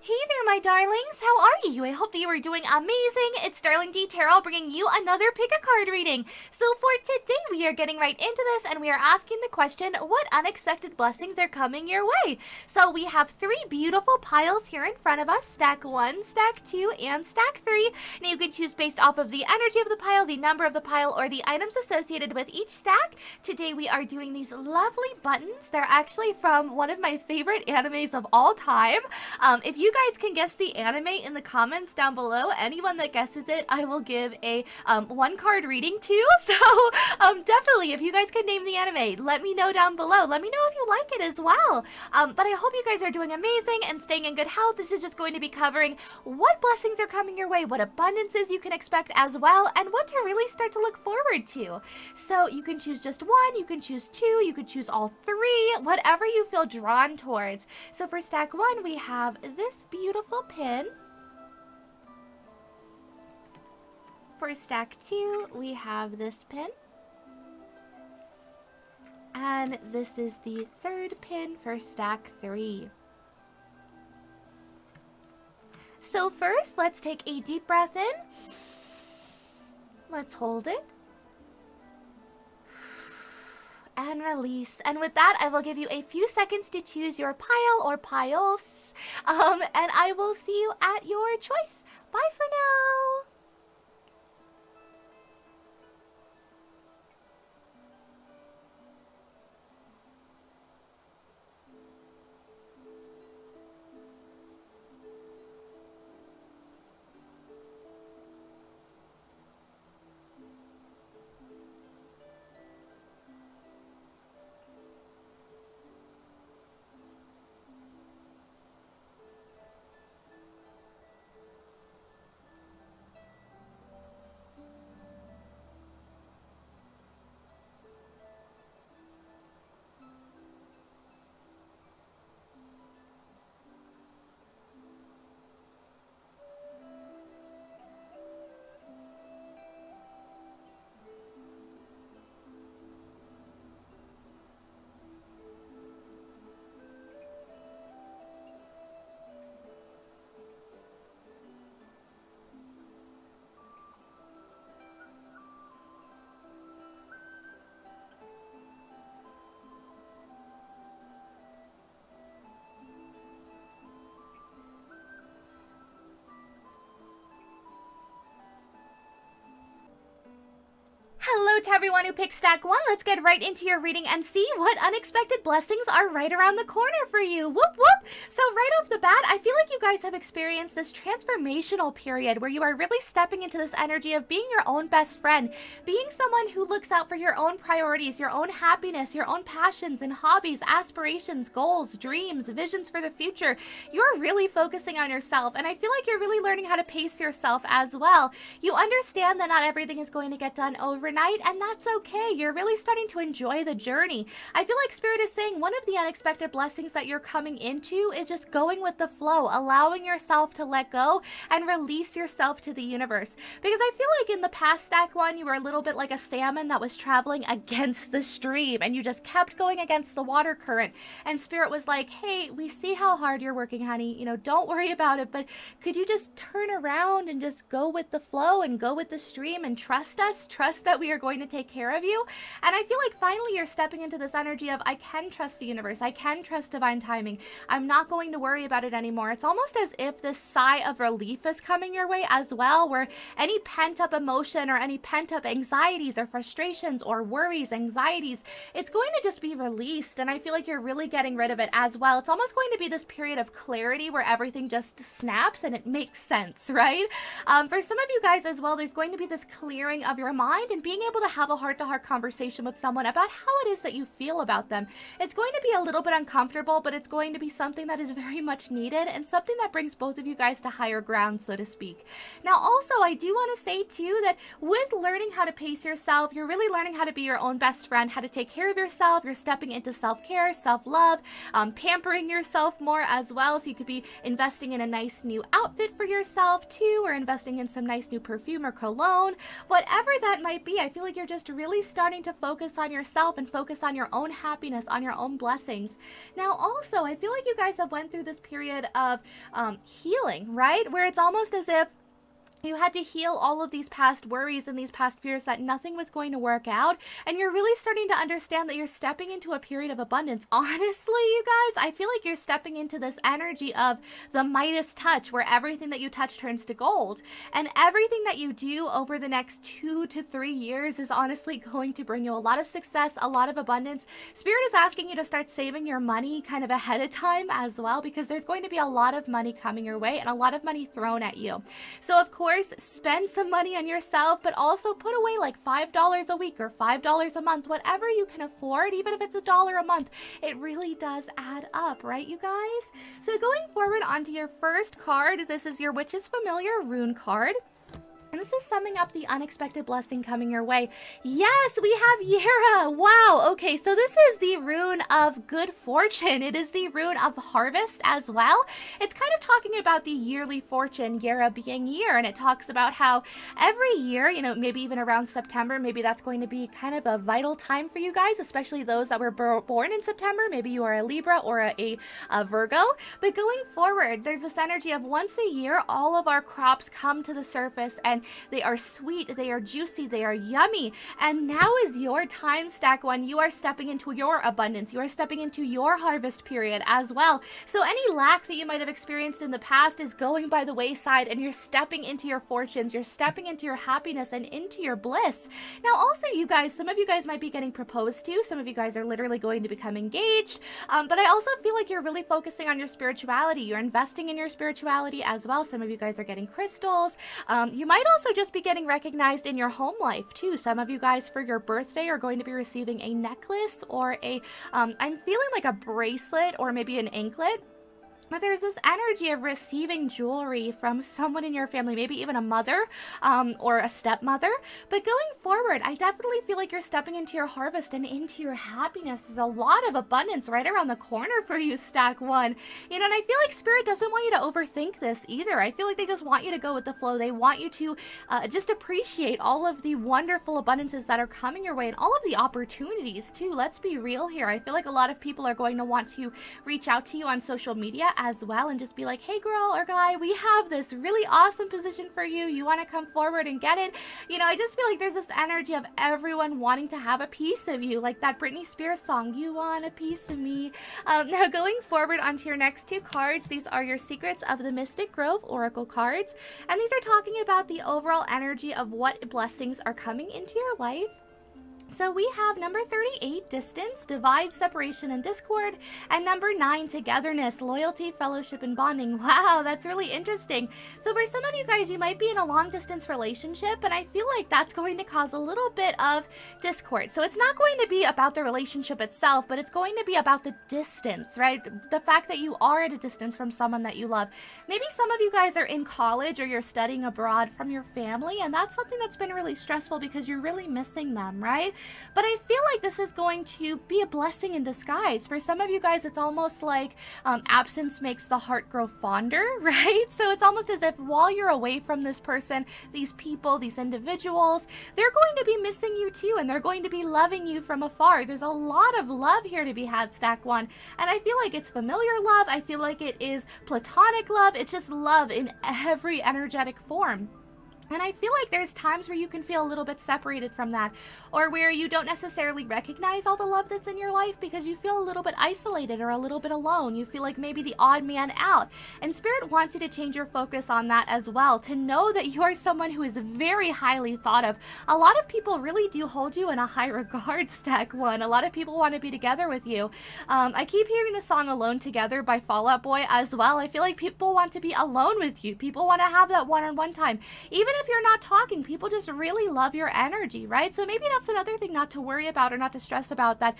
Hey there, my darlings. How are you? I hope that you are doing amazing. It's DarlingDTarot bringing you another pick a card reading. So for today, we are getting right into this, and we are asking the question, what unexpected blessings are coming your way? So we have three beautiful piles here in front of us, stack 1, stack 2, and stack 3. Now you can choose based off of the energy of the pile, the number of the pile, or the items associated with each stack. Today we are doing these lovely buttons. They're actually from one of my favorite animes of all time. If you guys can guess the anime in the comments down below, anyone that guesses it, I will give a one card reading to. So definitely, if you guys can name the anime, let me know down below. Let me know if you like it as well. But I hope you guys are doing amazing and staying in good health. This is just going to be covering what blessings are coming your way, what abundances you can expect as well, and what to really start to look forward to. So you can choose just one, you can choose two, you could choose all three, whatever you feel drawn towards. So for stack 1, we have this beautiful pin. For stack 2, we have this pin. And this is the third pin for stack 3. So first, let's take a deep breath in. Let's hold it. And release. And with that, I will give you a few seconds to choose your pile or piles. And I will see you at your choice. Bye for now. Hello to everyone who picked stack 1. Let's get right into your reading and see what unexpected blessings are right around the corner for you. Whoop whoop! So right off the bat, I feel like you guys have experienced this transformational period where you are really stepping into this energy of being your own best friend, being someone who looks out for your own priorities, your own happiness, your own passions and hobbies, aspirations, goals, dreams, visions for the future. You're really focusing on yourself, and I feel like you're really learning how to pace yourself as well. You understand that not everything is going to get done overnight, and that's okay. You're really starting to enjoy the journey. I feel like Spirit is saying one of the unexpected blessings that you're coming into is just going with the flow, allowing yourself to let go and release yourself to the universe. Because I feel like in the past stack 1, you were a little bit like a salmon that was traveling against the stream, and you just kept going against the water current. And Spirit was like, hey, we see how hard you're working, honey. You know, don't worry about it, but could you just turn around and just go with the flow and go with the stream and trust us? Trust that we are going to take care of you. And I feel like finally you're stepping into this energy of, I can trust the universe. I can trust divine timing. I'm not going to worry about it anymore. It's almost as if this sigh of relief is coming your way as well, where any pent-up emotion or any pent-up anxieties or frustrations or worries, anxieties, it's going to just be released. And I feel like you're really getting rid of it as well. It's almost going to be this period of clarity where everything just snaps and it makes sense, right? For some of you guys as well, there's going to be this clearing of your mind and being able to have a heart-to-heart conversation with someone about how it is that you feel about them. It's going to be a little bit uncomfortable, but it's going to be something that is very much needed and something that brings both of you guys to higher ground, so to speak. Now, also, I do want to say, too, that with learning how to pace yourself, you're really learning how to be your own best friend, how to take care of yourself. You're stepping into self-care, self-love, pampering yourself more as well. So you could be investing in a nice new outfit for yourself, too, or investing in some nice new perfume or cologne. Whatever that might be, I feel like you're just really starting to focus on yourself and focus on your own happiness, on your own blessings. Now, also, I feel like you guys have went through this period of healing, right? Where it's almost as if you had to heal all of these past worries and these past fears that nothing was going to work out. And you're really starting to understand that you're stepping into a period of abundance. Honestly, you guys, I feel like you're stepping into this energy of the Midas touch, where everything that you touch turns to gold. And everything that you do over the next 2 to 3 years is honestly going to bring you a lot of success, a lot of abundance. Spirit is asking you to start saving your money kind of ahead of time as well, because there's going to be a lot of money coming your way and a lot of money thrown at you. So of course, spend some money on yourself, but also put away like $5 a week or $5 a month, whatever you can afford. Even if it's $1 a month, it really does add up, right, you guys? So going forward onto your first card, this is your Witch's Familiar rune card. And this is summing up the unexpected blessing coming your way. Yes, we have Yera. Wow. Okay, so this is the rune of good fortune. It is the rune of harvest as well. It's kind of talking about the yearly fortune, Yera being year. And it talks about how every year, you know, maybe even around September, maybe that's going to be kind of a vital time for you guys, especially those that were born in September. Maybe you are a Libra or a Virgo. But going forward, there's this energy of once a year, all of our crops come to the surface, and they are sweet, they are juicy, they are yummy. And now is your time, Stack One. You are stepping into your abundance. You are stepping into your harvest period as well. So any lack that you might have experienced in the past is going by the wayside, and you're stepping into your fortunes. You're stepping into your happiness and into your bliss. Now also, you guys, some of you guys might be getting proposed to. Some of you guys are literally going to become engaged. But I also feel like you're really focusing on your spirituality. You're investing in your spirituality as well. Some of you guys are getting crystals. You might also just be getting recognized in your home life too. Some of you guys for your birthday are going to be receiving a necklace or a I'm feeling like a bracelet or maybe an anklet. But there's this energy of receiving jewelry from someone in your family, maybe even a mother or a stepmother. But going forward, I definitely feel like you're stepping into your harvest and into your happiness. There's a lot of abundance right around the corner for you, Stack One. You know, and I feel like Spirit doesn't want you to overthink this either. I feel like they just want you to go with the flow. They want you to just appreciate all of the wonderful abundances that are coming your way and all of the opportunities too. Let's be real here. I feel like a lot of people are going to want to reach out to you on social media as well and just be like, hey girl or guy, we have this really awesome position for you. You want to come forward and get it? You know, I just feel like there's this energy of everyone wanting to have a piece of you, like that Britney Spears song, You Want a Piece of Me. Now going forward onto your next two cards, these are your Secrets of the Mystic Grove Oracle cards, and these are talking about the overall energy of what blessings are coming into your life. So we have number 38, distance, divide, separation, and discord, and number 9, togetherness, loyalty, fellowship, and bonding. Wow, that's really interesting. So for some of you guys, you might be in a long distance relationship, and I feel like that's going to cause a little bit of discord. So it's not going to be about the relationship itself, but it's going to be about the distance, right? The fact that you are at a distance from someone that you love. Maybe some of you guys are in college or you're studying abroad from your family, and that's something that's been really stressful because you're really missing them, right? But I feel like this is going to be a blessing in disguise. For some of you guys, it's almost like absence makes the heart grow fonder, right? So it's almost as if while you're away from this person, these people, these individuals, they're going to be missing you too, and they're going to be loving you from afar. There's a lot of love here to be had, Stack One. And I feel like it's familiar love. I feel like it is platonic love. It's just love in every energetic form. And I feel like there's times where you can feel a little bit separated from that, or where you don't necessarily recognize all the love that's in your life because you feel a little bit isolated or a little bit alone. You feel like maybe the odd man out. And Spirit wants you to change your focus on that as well, to know that you are someone who is very highly thought of. A lot of people really do hold you in a high regard, Stack One. A lot of people want to be together with you. I keep hearing the song Alone Together by Fall Out Boy as well. I feel like people want to be alone with you. People want to have that one-on-one time. Even if you're not talking, people just really love your energy, right? So maybe that's another thing not to worry about or not to stress about, that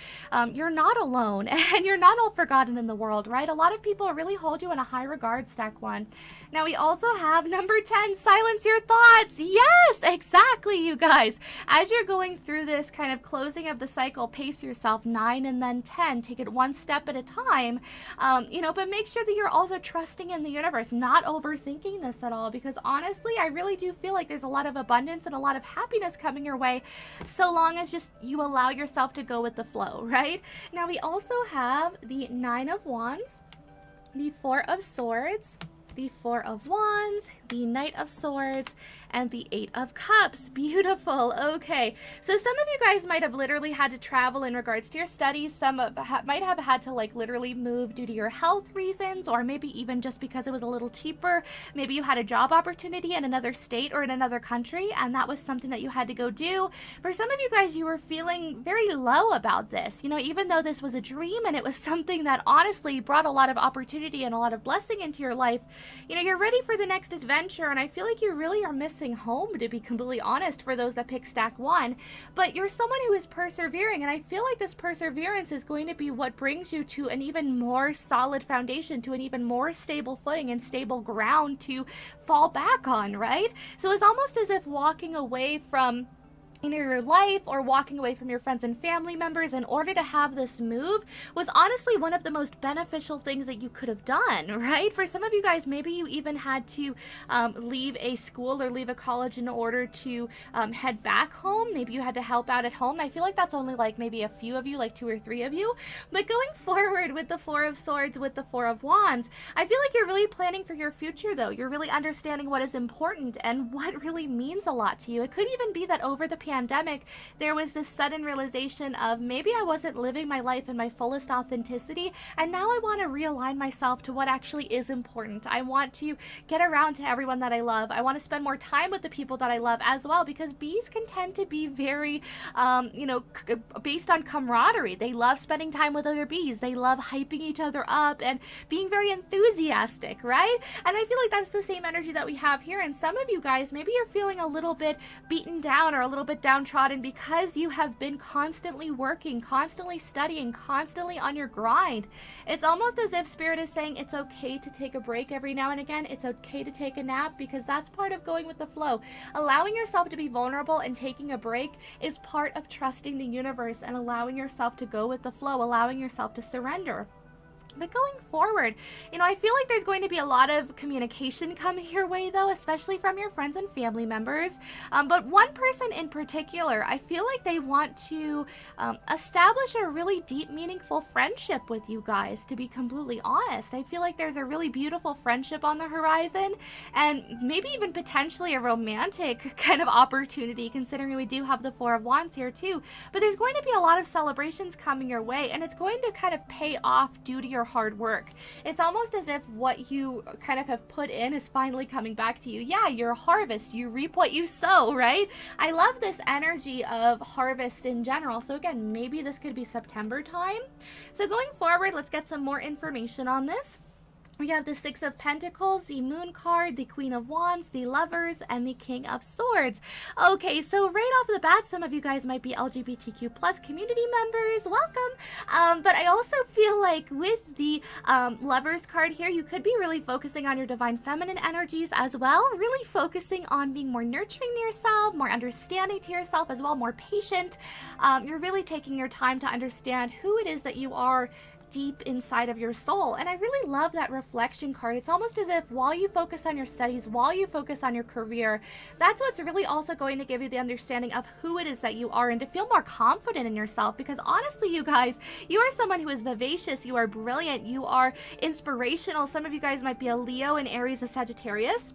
you're not alone and you're not all forgotten in the world, right? A lot of people really hold you in a high regard, Stack One. Now we also have number 10, silence your thoughts. Yes, exactly, you guys. As you're going through this kind of closing of the cycle, pace yourself, 9 and then 10. Take it one step at a time, but make sure that you're also trusting in the universe, not overthinking this at all, because honestly, I really do feel like there's a lot of abundance and a lot of happiness coming your way, so long as just you allow yourself to go with the flow, right? Now we also have the 9 of Wands. the Four of Swords, the Four of Wands, the Knight of Swords, and the Eight of Cups. Beautiful. Okay, so some of you guys might have literally had to travel in regards to your studies. Some might have had to like literally move due to your health reasons, or maybe even just because it was a little cheaper. Maybe you had a job opportunity in another state or in another country, and that was something that you had to go do. For some of you guys, you were feeling very low about this, you know, even though this was a dream and it was something that honestly brought a lot of opportunity and a lot of blessing into your life. You know, you're ready for the next adventure, and I feel like you really are missing home, to be completely honest, for those that pick stack 1. But you're someone who is persevering, and I feel like this perseverance is going to be what brings you to an even more solid foundation, to an even more stable footing and stable ground to fall back on, right? So it's almost as if walking away from your life or walking away from your friends and family members in order to have this move was honestly one of the most beneficial things that you could have done, right? For some of you guys, maybe you even had to leave a school or leave a college in order to head back home. Maybe you had to help out at home. I feel like that's only like maybe a few of you, like 2 or 3 of you. But going forward with the Four of Swords, with the Four of Wands, I feel like you're really planning for your future though. You're really understanding what is important and what really means a lot to you. It could even be that over the pandemic, there was this sudden realization of maybe I wasn't living my life in my fullest authenticity, and now I want to realign myself to what actually is important. I want to get around to everyone that I love. I want to spend more time with the people that I love as well, because bees can tend to be very, you know, based on camaraderie. They love spending time with other bees. They love hyping each other up and being very enthusiastic, right? And I feel like that's the same energy that we have here. And some of you guys, maybe you're feeling a little bit beaten down or a little bit downtrodden because you have been constantly working, constantly studying, constantly on your grind. It's almost as if Spirit is saying it's okay to take a break every now and again. It's okay to take a nap, because that's part of going with the flow. Allowing yourself to be vulnerable and taking a break is part of trusting the universe and allowing yourself to go with the flow, allowing yourself to surrender. But going forward, you know, I feel like there's going to be a lot of communication coming your way, though, especially from your friends and family members. But one person in particular, I feel like they want to establish a really deep, meaningful friendship with you guys, to be completely honest. I feel like there's a really beautiful friendship on the horizon, and maybe even potentially a romantic kind of opportunity, considering we do have the Four of Wands here, too. But there's going to be a lot of celebrations coming your way, and it's going to kind of pay off due to your hard work. It's almost as if what you kind of have put in is finally coming back to you. Yeah, your harvest, you reap what you sow, right? I love this energy of harvest in general. So again, maybe this could be September time. So going forward, let's get some more information on this. We have the Six of Pentacles, the Moon card, the Queen of Wands, the Lovers, and the King of Swords. Okay, so right off the bat, some of you guys might be LGBTQ plus community members. Welcome. But I also feel like with the Lovers card here, you could be really focusing on your divine feminine energies as well, really focusing on being more nurturing to yourself, more understanding to yourself as well, more patient. You're really taking your time to understand who it is that you are deep inside of your soul. And I really love that reflection card. It's almost as if while you focus on your studies, while you focus on your career, that's what's really also going to give you the understanding of who it is that you are, and to feel more confident in yourself. Because honestly, you guys, you are someone who is vivacious, you are brilliant, you are inspirational. Some of you guys might be a Leo, and Aries, a Sagittarius.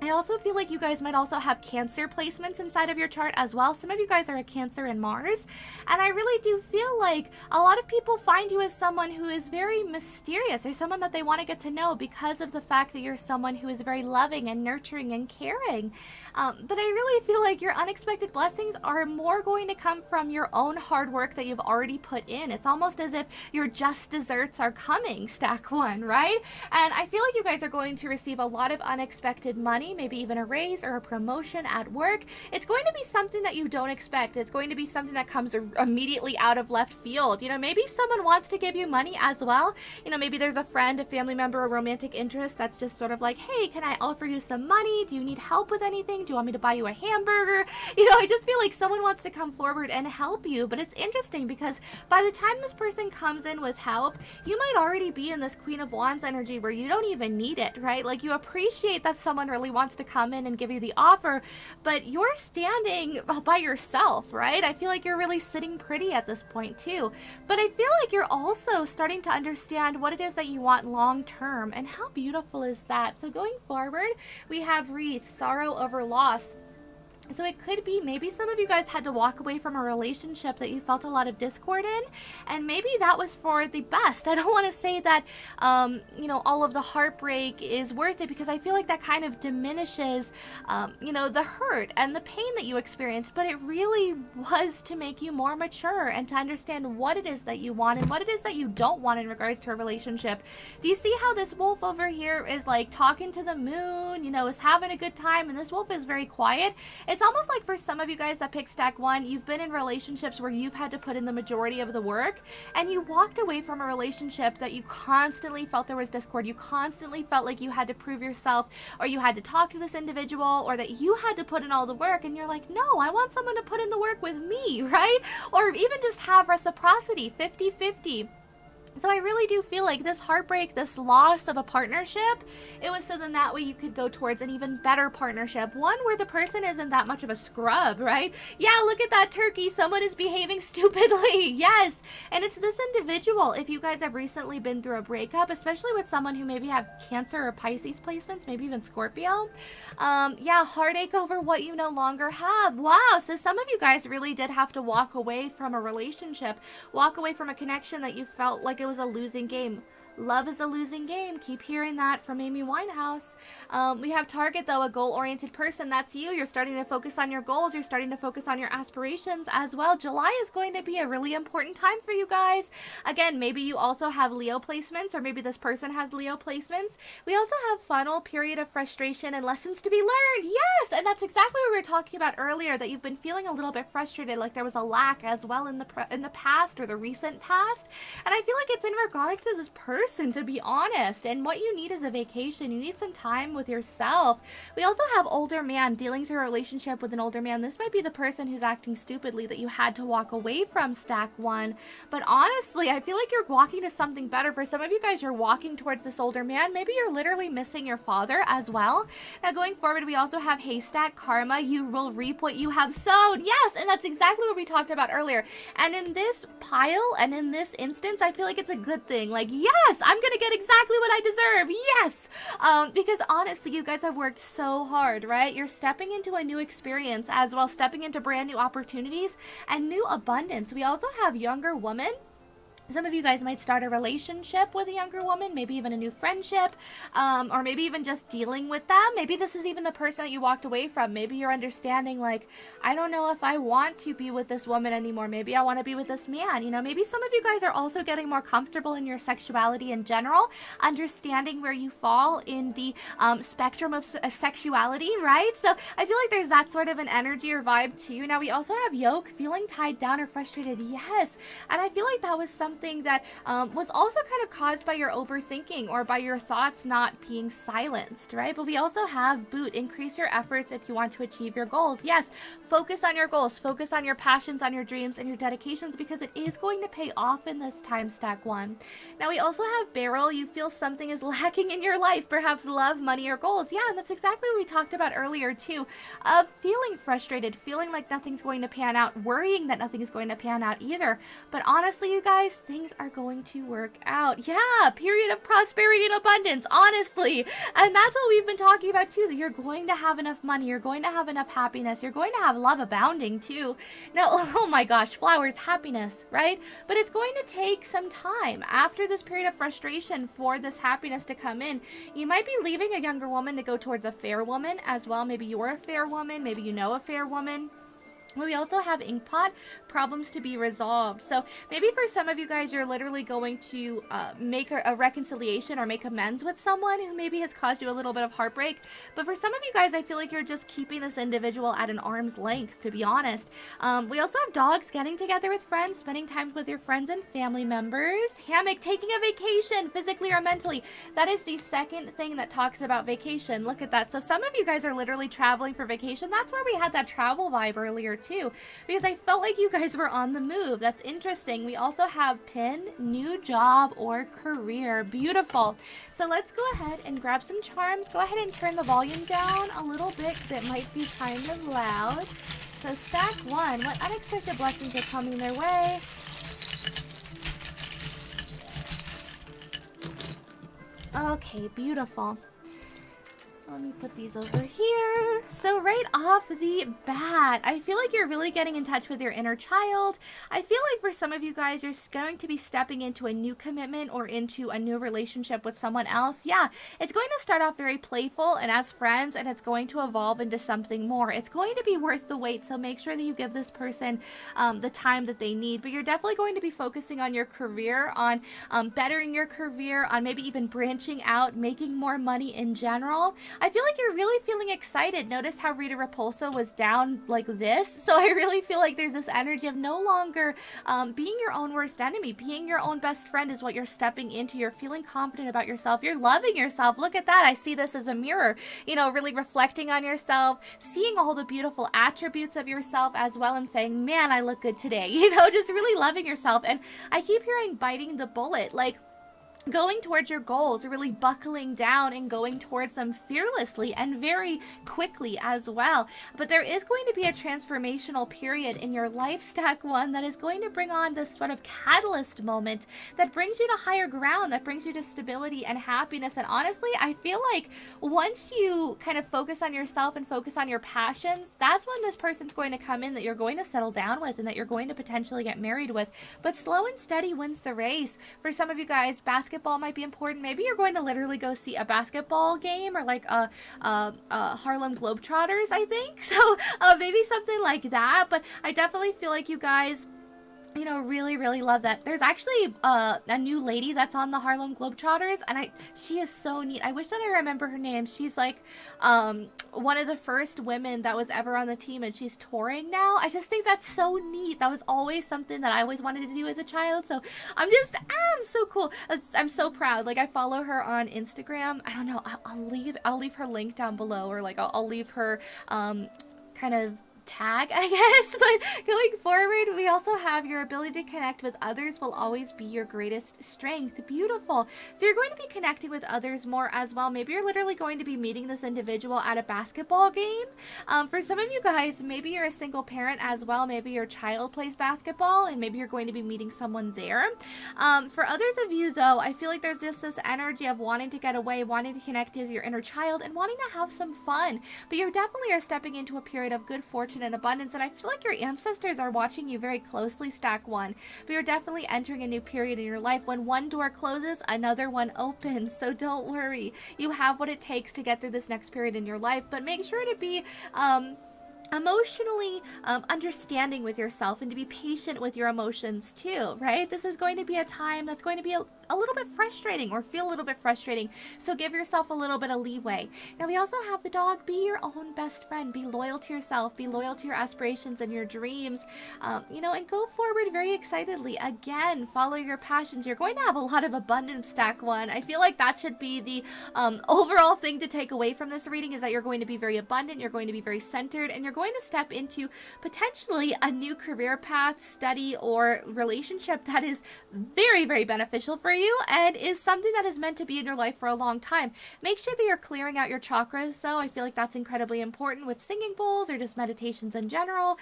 I also feel like you guys might also have Cancer placements inside of your chart as well. Some of you guys are a Cancer and Mars. And I really do feel like a lot of people find you as someone who is very mysterious, or someone that they want to get to know because of the fact that you're someone who is very loving and nurturing and caring. But I really feel like your unexpected blessings are more going to come from your own hard work that you've already put in. It's almost as if your just desserts are coming, stack 1, right? And I feel like you guys are going to receive a lot of unexpected money, maybe even a raise or a promotion at work. It's going to be something that you don't expect. It's going to be something that comes immediately out of left field. You know, maybe someone wants to give you money as well. You know, maybe there's a friend, a family member, a romantic interest that's just sort of like, hey, can I offer you some money? Do you need help with anything? Do you want me to buy you a hamburger? You know, I just feel like someone wants to come forward and help you. But it's interesting because by the time this person comes in with help, you might already be in this Queen of Wands energy where you don't even need it, right? Like, you appreciate that someone really wants to come in and give you the offer, but you're standing by yourself, right? I feel like you're really sitting pretty at this point too. But I feel like you're also starting to understand what it is that you want long term, and how beautiful is that? So going forward, we have Wreath, sorrow over loss. So it could be maybe some of you guys had to walk away from a relationship that you felt a lot of discord in, and maybe that was for the best. I don't want to say that, you know, all of the heartbreak is worth it, because I feel like that kind of diminishes, you know, the hurt and the pain that you experienced, but it really was to make you more mature and to understand what it is that you want and what it is that you don't want in regards to a relationship. Do you see how this wolf over here is like talking to the moon, you know, is having a good time, and this wolf is very quiet? It's almost like for some of you guys that pick stack 1, you've been in relationships where you've had to put in the majority of the work, and you walked away from a relationship that you constantly felt there was discord. You constantly felt like you had to prove yourself, or you had to talk to this individual, or that you had to put in all the work, and you're like, no, I want someone to put in the work with me, right? Or even just have reciprocity, 50-50. So I really do feel like this heartbreak, this loss of a partnership, it was so then that way you could go towards an even better partnership. One where the person isn't that much of a scrub, right? Yeah, look at that turkey. Someone is behaving stupidly. Yes. And it's this individual. If you guys have recently been through a breakup, especially with someone who maybe have Cancer or Pisces placements, maybe even Scorpio. Yeah, heartache over what you no longer have. Wow. So some of you guys really did have to walk away from a relationship, walk away from a connection that you felt like it was a losing game. Love is a losing game. Keep hearing that from Amy Winehouse. We have Target, though, a goal-oriented person. That's you. You're starting to focus on your goals. You're starting to focus on your aspirations as well. July is going to be a really important time for you guys. Again, maybe you also have Leo placements, or maybe this person has Leo placements. We also have funnel, period of frustration, and lessons to be learned. Yes, and that's exactly what we were talking about earlier, that you've been feeling a little bit frustrated, like there was a lack as well in the past, or the recent past. And I feel like it's in regards to this person, to be honest, and what you need is a vacation. You need some time with yourself. We also have older man, dealing through a relationship with an older man. This might be the person who's acting stupidly that you had to walk away from, stack 1. But honestly, I feel like you're walking to something better. For some of you guys, you're walking towards this older man. Maybe you're literally missing your father as well. Now going forward, we also have haystack karma. You will reap what you have sown. Yes, and that's exactly what we talked about earlier. And in this pile, and in this instance, I feel like it's a good thing. Like, yes, I'm gonna get exactly what I deserve. Yes. Because honestly, you guys have worked so hard, right? You're stepping into a new experience, as well stepping into brand new opportunities and new abundance. We also have younger woman. Some of you guys might start a relationship with a younger woman, maybe even a new friendship, or maybe even just dealing with them. Maybe this is even the person that you walked away from. Maybe you're understanding, like, I don't know if I want to be with this woman anymore. Maybe I want to be with this man. You know, maybe some of you guys are also getting more comfortable in your sexuality in general, understanding where you fall in the spectrum of sexuality, right? So I feel like there's that sort of an energy or vibe too. Now we also have yoke, feeling tied down or frustrated. Yes. And I feel like that was something that was also kind of caused by your overthinking, or by your thoughts not being silenced, right? But we also have boot, increase your efforts if you want to achieve your goals. Yes, focus on your goals, focus on your passions, on your dreams, and your dedications, because it is going to pay off in this time, stack 1. Now we also have barrel. You feel something is lacking in your life, perhaps love, money, or goals. Yeah, and that's exactly what we talked about earlier too, of feeling frustrated, feeling like nothing's going to pan out, worrying that nothing is going to pan out either. But honestly, you guys, things are going to work out. Yeah, period of prosperity and abundance, honestly. And that's what we've been talking about too, that you're going to have enough money, you're going to have enough happiness, you're going to have love abounding too. Now, oh my gosh, flowers, happiness, right? But it's going to take some time after this period of frustration for this happiness to come in. You might be leaving a younger woman to go towards a fair woman as well. Maybe you're a fair woman, maybe you know a fair woman. We also have Inkpot, problems to be resolved. So maybe for some of you guys, you're literally going to make a reconciliation or make amends with someone who maybe has caused you a little bit of heartbreak. But for some of you guys, I feel like you're just keeping this individual at an arm's length, to be honest. We also have dogs, getting together with friends, spending time with your friends and family members. Hammock, taking a vacation, physically or mentally. That is the second thing that talks about vacation. Look at that. So some of you guys are literally traveling for vacation. That's where we had that travel vibe earlier too, because I felt like you guys were on the move. That's interesting. We also have pin, new job or career. Beautiful. So let's go ahead and grab some charms. Go ahead and turn the volume down a little bit because it might be kind of loud. So stack 1, what unexpected blessings are coming their way? Okay, beautiful. So let me put these over here. So right off the bat, I feel like you're really getting in touch with your inner child. I feel like for some of you guys, you're going to be stepping into a new commitment or into a new relationship with someone else. Yeah, it's going to start off very playful and as friends, and it's going to evolve into something more. It's going to be worth the wait, so make sure that you give this person the time that they need. But you're definitely going to be focusing on your career, on bettering your career, on maybe even branching out, making more money in general. I feel like you're really feeling excited. Notice how Rita Repulsa was down like this. So I really feel like there's this energy of no longer being your own worst enemy. Being your own best friend is what you're stepping into. You're feeling confident about yourself. You're loving yourself. Look at that. I see this as a mirror. You know, really reflecting on yourself, seeing all the beautiful attributes of yourself as well and saying, man, I look good today. You know, just really loving yourself. And I keep hearing biting the bullet. Like, going towards your goals, really buckling down and going towards them fearlessly and very quickly as well. But there is going to be a transformational period in your life, stack 1, that is going to bring on this sort of catalyst moment that brings you to higher ground, that brings you to stability and happiness. And honestly, I feel like once you kind of focus on yourself and focus on your passions, that's when this person's going to come in that you're going to settle down with and that you're going to potentially get married with. But slow and steady wins the race. For some of you guys, basketball might be important. Maybe you're going to literally go see a basketball game or like a Harlem Globetrotters, I think. So maybe something like that. But I definitely feel like you guys, you know, really love that. There's actually a new lady that's on the Harlem Globetrotters, and she is so neat. I wish that I remember her name. She's like one of the first women that was ever on the team, and she's touring now. I just think that's so neat. That was always something that I always wanted to do as a child. So I'm so cool. I'm so proud. Like, I follow her on Instagram. I don't know. I'll leave her link down below, or like I'll leave her kind of tag, I guess. But going forward, we also have your ability to connect with others will always be your greatest strength. Beautiful. So you're going to be connecting with others more as well. Maybe you're literally going to be meeting this individual at a basketball game. For some of you guys, maybe you're a single parent as well. Maybe your child plays basketball and maybe you're going to be meeting someone there. For others of you though, I feel like there's just this energy of wanting to get away, wanting to connect with your inner child and wanting to have some fun. But you definitely are stepping into a period of good fortune and abundance, and I feel like your ancestors are watching you very closely, stack 1. But you're definitely entering a new period in your life. When one door closes, another one opens. So don't worry. You have what it takes to get through this next period in your life, but make sure to be emotionally understanding with yourself and to be patient with your emotions too, right? This is going to be a time that's going to be a little bit frustrating or feel a little bit frustrating. So give yourself a little bit of leeway. Now we also have the dog. Be your own best friend. Be loyal to yourself. Be loyal to your aspirations and your dreams, you know, and go forward very excitedly. Again, follow your passions. You're going to have a lot of abundance, stack 1. I feel like that should be the overall thing to take away from this reading, is that you're going to be very abundant. You're going to be very centered, and you're going to step into potentially a new career path, study, or relationship that is very beneficial for you and is something that is meant to be in your life for a long time. Make sure that you're clearing out your chakras though. I feel like that's incredibly important with singing bowls or just meditations in general.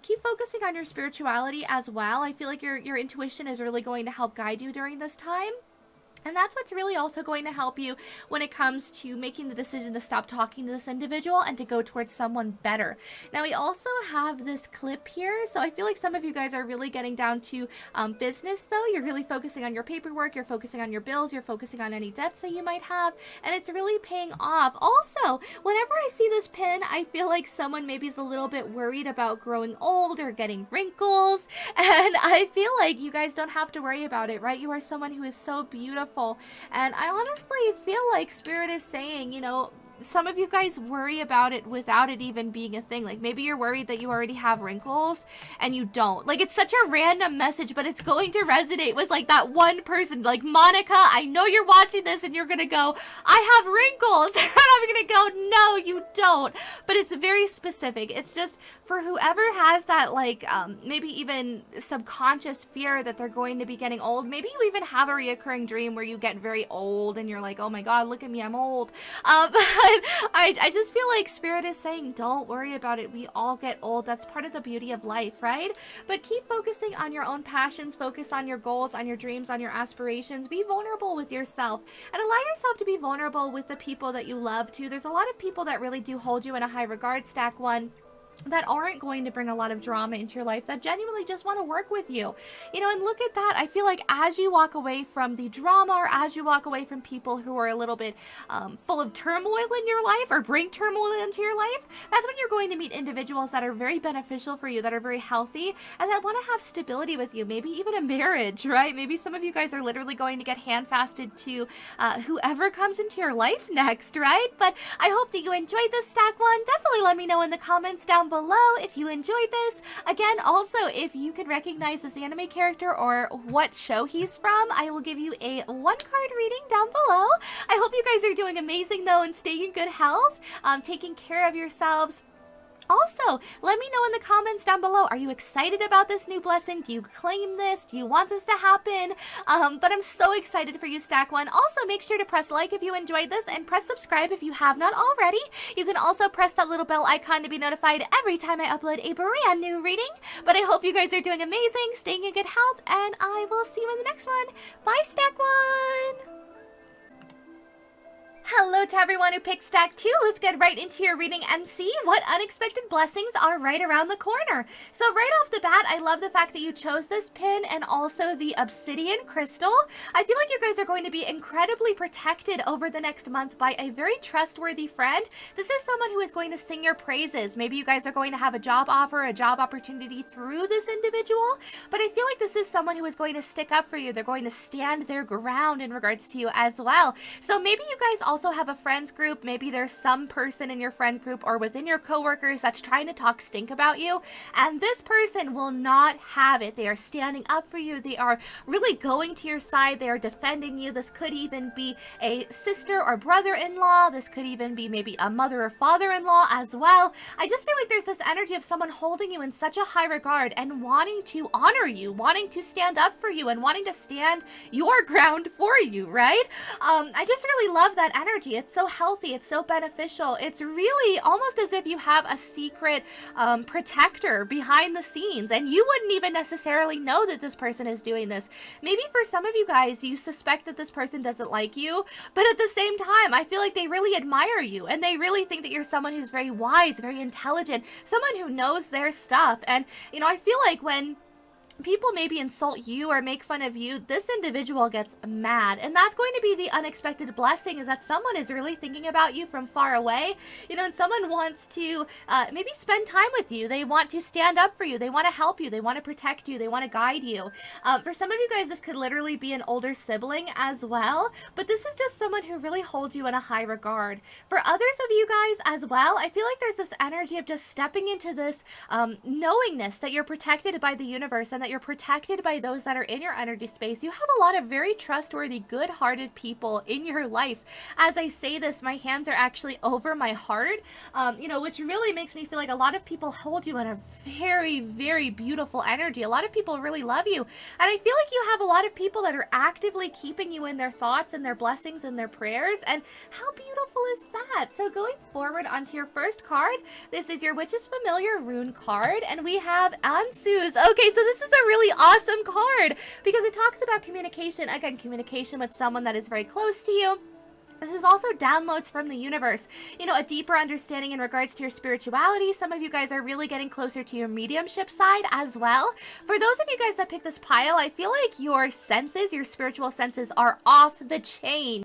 Keep focusing on your spirituality as well. I feel like your intuition is really going to help guide you during this time. And that's what's really also going to help you when it comes to making the decision to stop talking to this individual and to go towards someone better. Now, we also have this clip here. So I feel like some of you guys are really getting down to business, though. You're really focusing on your paperwork. You're focusing on your bills. You're focusing on any debts that you might have. And it's really paying off. Also, whenever I see this pin, I feel like someone maybe is a little bit worried about growing old or getting wrinkles. And I feel like you guys don't have to worry about it, right? You are someone who is so beautiful. And I honestly feel like Spirit is saying, you know, some of you guys worry about it without it even being a thing. Like maybe you're worried that you already have wrinkles and you don't. Like it's such a random message, but it's going to resonate with like that one person. Like Monica, I know you're watching this and you're gonna go, I have wrinkles. And I'm gonna go, no, you don't. But it's very specific. It's just for whoever has that like maybe even subconscious fear that they're going to be getting old. Maybe you even have a reoccurring dream where you get very old and you're like, oh my God, look at me, I'm old. I just feel like Spirit is saying, don't worry about it. We all get old. That's part of the beauty of life, right? But keep focusing on your own passions, focus on your goals, on your dreams, on your aspirations. Be vulnerable with yourself and allow yourself to be vulnerable with the people that you love too. There's a lot of people that really do hold you in a high regard, Stack 1, that aren't going to bring a lot of drama into your life, that genuinely just want to work with you. You know, and look at that. I feel like as you walk away from the drama, or as you walk away from people who are a little bit full of turmoil in your life or bring turmoil into your life, that's when you're going to meet individuals that are very beneficial for you, that are very healthy, and that want to have stability with you, maybe even a marriage, right? Maybe some of you guys are literally going to get handfasted to whoever comes into your life next, right? But I hope that you enjoyed this, Stack 1. Definitely let me know in the comments down below if you enjoyed this. Again, also, if you can recognize this anime character or what show he's from, I will give you a 1-card reading down below. I hope you guys are doing amazing though and staying in good health, taking care of yourselves. Also, let me know in the comments down below, are you excited about this new blessing? Do you claim this? Do you want this to happen? But I'm so excited for you, Stack 1. Also, make sure to press like if you enjoyed this and press subscribe if you have not already. You can also press that little bell icon to be notified every time I upload a brand new reading. But I hope you guys are doing amazing, staying in good health, and I will see you in the next one. Bye, Stack 1! Hello to everyone who picked Stack 2. Let's get right into your reading and see what unexpected blessings are right around the corner. So right off the bat, I love the fact that you chose this pin and also the obsidian crystal. I feel like you guys are going to be incredibly protected over the next month by a very trustworthy friend. This is someone who is going to sing your praises. Maybe you guys are going to have a job offer, a job opportunity through this individual, but I feel like this is someone who is going to stick up for you. They're going to stand their ground in regards to you as well. So maybe you guys also have a friends group. Maybe there's some person in your friend group or within your coworkers that's trying to talk stink about you, and this person will not have it. They are standing up for you. They are really going to your side. They are defending you. This could even be a sister or brother-in-law. This could even be maybe a mother or father-in-law as well. I just feel like there's this energy of someone holding you in such a high regard and wanting to honor you, wanting to stand up for you, and wanting to stand your ground for you, right? I just really love that energy. It's so healthy. It's so beneficial. It's really almost as if you have a secret protector behind the scenes, and you wouldn't even necessarily know that this person is doing this. Maybe for some of you guys, you suspect that this person doesn't like you, but at the same time, I feel like they really admire you, and they really think that you're someone who's very wise, very intelligent, someone who knows their stuff. And, you know, I feel like when people maybe insult you or make fun of you, this individual gets mad, and that's going to be the unexpected blessing, is that someone is really thinking about you from far away, you know, and someone wants to maybe spend time with you. They want to stand up for you. They want to help you. They want to protect you. They want to guide you. For some of you guys, this could literally be an older sibling as well, but this is just someone who really holds you in a high regard. For others of you guys as well, I feel like there's this energy of just stepping into this knowingness that you're protected by the universe and that you're protected by those that are in your energy space. You have a lot of very trustworthy, good-hearted people in your life. As I say this, my hands are actually over my heart, you know, which really makes me feel like a lot of people hold you in a very, very beautiful energy. A lot of people really love you, and I feel like you have a lot of people that are actively keeping you in their thoughts and their blessings and their prayers, and how beautiful is that? So going forward onto your first card, this is your Witch's Familiar rune card, and we have Ansu's. Okay, so this is a really awesome card because it talks about communication. Again, communication with someone that is very close to you. This is also downloads from the universe, you know, a deeper understanding in regards to your spirituality. Some of you guys are really getting closer to your mediumship side as well. For those of you guys that picked this pile, I feel like your senses, your spiritual senses, are off the chain.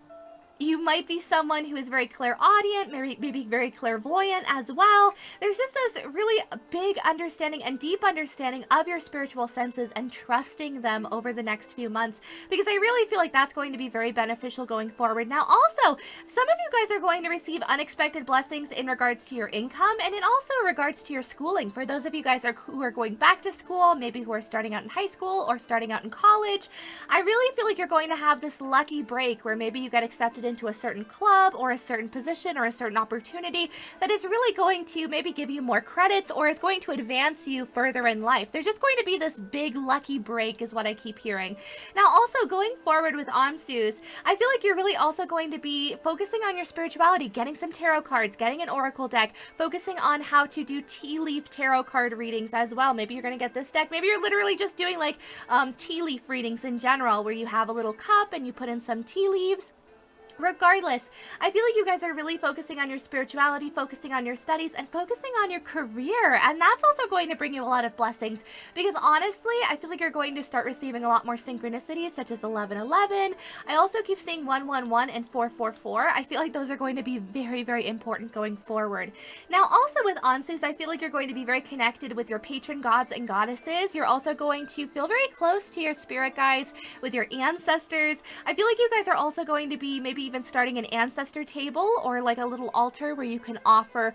You might be someone who is very clairaudient, maybe very clairvoyant as well. There's just this really big understanding and deep understanding of your spiritual senses and trusting them over the next few months, because I really feel like that's going to be very beneficial going forward. Now, also, some of you guys are going to receive unexpected blessings in regards to your income and in also regards to your schooling. For those of you guys who are going back to school, maybe who are starting out in high school or starting out in college, I really feel like you're going to have this lucky break where maybe you get accepted into a certain club or a certain position or a certain opportunity that is really going to maybe give you more credits or is going to advance you further in life. There's just going to be this big lucky break is what I keep hearing. Now, also going forward with Ansus, I feel like you're really also going to be focusing on your spirituality, getting some tarot cards, getting an oracle deck, focusing on how to do tea leaf tarot card readings as well. Maybe you're going to get this deck. Maybe you're literally just doing like tea leaf readings in general, where you have a little cup and you put in some tea leaves. Regardless, I feel like you guys are really focusing on your spirituality, focusing on your studies, and focusing on your career. And that's also going to bring you a lot of blessings, because honestly, I feel like you're going to start receiving a lot more synchronicities, such as 1111. I also keep seeing 111 and 444. I feel like those are going to be very, very important going forward. Now, also with Ansus, I feel like you're going to be very connected with your patron gods and goddesses. You're also going to feel very close to your spirit guides, with your ancestors. I feel like you guys are also going to be maybe even starting an ancestor table or like a little altar where you can offer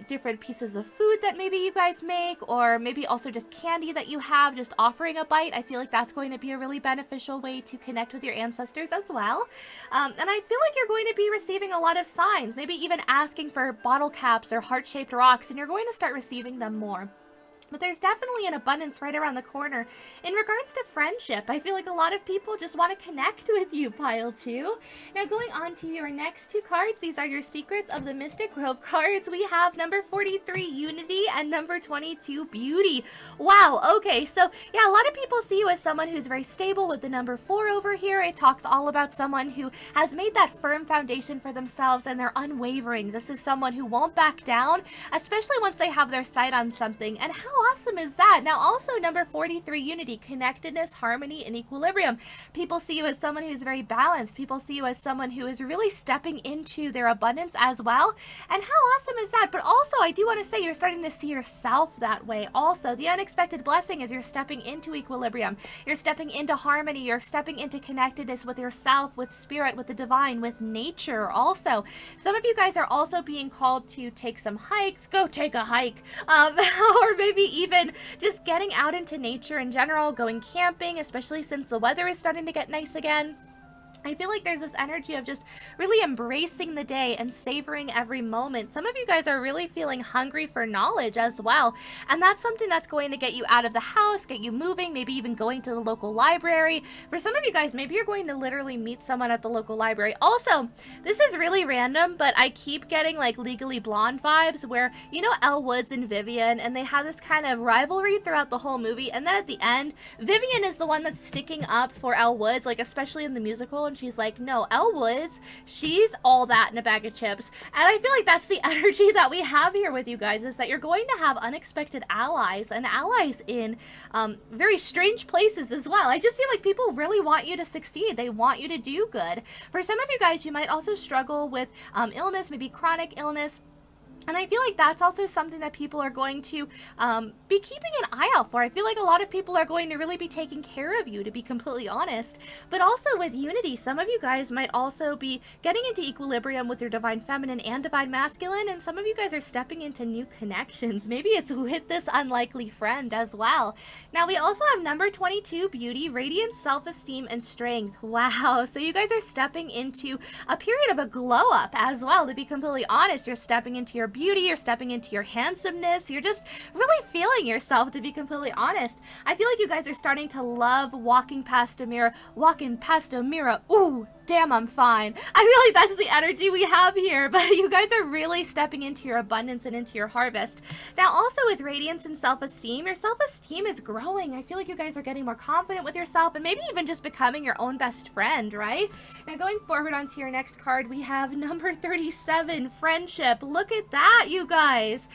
different pieces of food that maybe you guys make, or maybe also just candy that you have, just offering a bite. I feel like that's going to be a really beneficial way to connect with your ancestors as well. And I feel like you're going to be receiving a lot of signs, maybe even asking for bottle caps or heart-shaped rocks, and you're going to start receiving them more. But there's definitely an abundance right around the corner. In regards to friendship, I feel like a lot of people just want to connect with you, pile 2. Now, going on to your next 2 cards, these are your Secrets of the Mystic Grove cards. We have number 43, Unity, and number 22, Beauty. Wow, okay, so yeah, a lot of people see you as someone who's very stable with the number 4 over here. It talks all about someone who has made that firm foundation for themselves and they're unwavering. This is someone who won't back down, especially once they have their sight on something. And how awesome is that? Now, also number 43, Unity, connectedness, harmony, and equilibrium. People see you as someone who's very balanced. People see you as someone who is really stepping into their abundance as well. And how awesome is that? But also, I do want to say you're starting to see yourself that way. Also, the unexpected blessing is you're stepping into equilibrium. You're stepping into harmony. You're stepping into connectedness with yourself, with spirit, with the divine, with nature also. Some of you guys are also being called to take some hikes. Go take a hike. Or maybe even just getting out into nature in general, going camping, especially since the weather is starting to get nice again. I feel like there's this energy of just really embracing the day and savoring every moment. Some of you guys are really feeling hungry for knowledge as well. And that's something that's going to get you out of the house, get you moving, maybe even going to the local library. For some of you guys, maybe you're going to literally meet someone at the local library. Also, this is really random, but I keep getting like Legally Blonde vibes where, you know, Elle Woods and Vivian, and they have this kind of rivalry throughout the whole movie. And then at the end, Vivian is the one that's sticking up for Elle Woods, like especially in the musical. And she's like, no, Elle Woods, she's all that in a bag of chips. And I feel like that's the energy that we have here with you guys, is that you're going to have unexpected allies, and allies in very strange places as well. I just feel like people really want you to succeed. They want you to do good. For some of you guys, you might also struggle with illness, maybe chronic illness. And I feel like that's also something that people are going to be keeping an eye out for. I feel like a lot of people are going to really be taking care of you, to be completely honest. But also with Unity, some of you guys might also be getting into equilibrium with your divine feminine and divine masculine, and some of you guys are stepping into new connections. Maybe it's with this unlikely friend as well. Now, we also have number 22, Beauty, Radiance, Self-Esteem, and Strength. Wow, so you guys are stepping into a period of a glow up as well, to be completely honest. You're stepping into your beauty, you're stepping into your handsomeness, you're just really feeling yourself, to be completely honest. I feel like you guys are starting to love walking past a mirror, ooh, damn, I'm fine. I feel like that's the energy we have here, but you guys are really stepping into your abundance and into your harvest. Now, also with Radiance and Self-Esteem, your self-esteem is growing. I feel like you guys are getting more confident with yourself and maybe even just becoming your own best friend, right? Now, going forward onto your next card, we have number 37, Friendship. Look at that, you guys.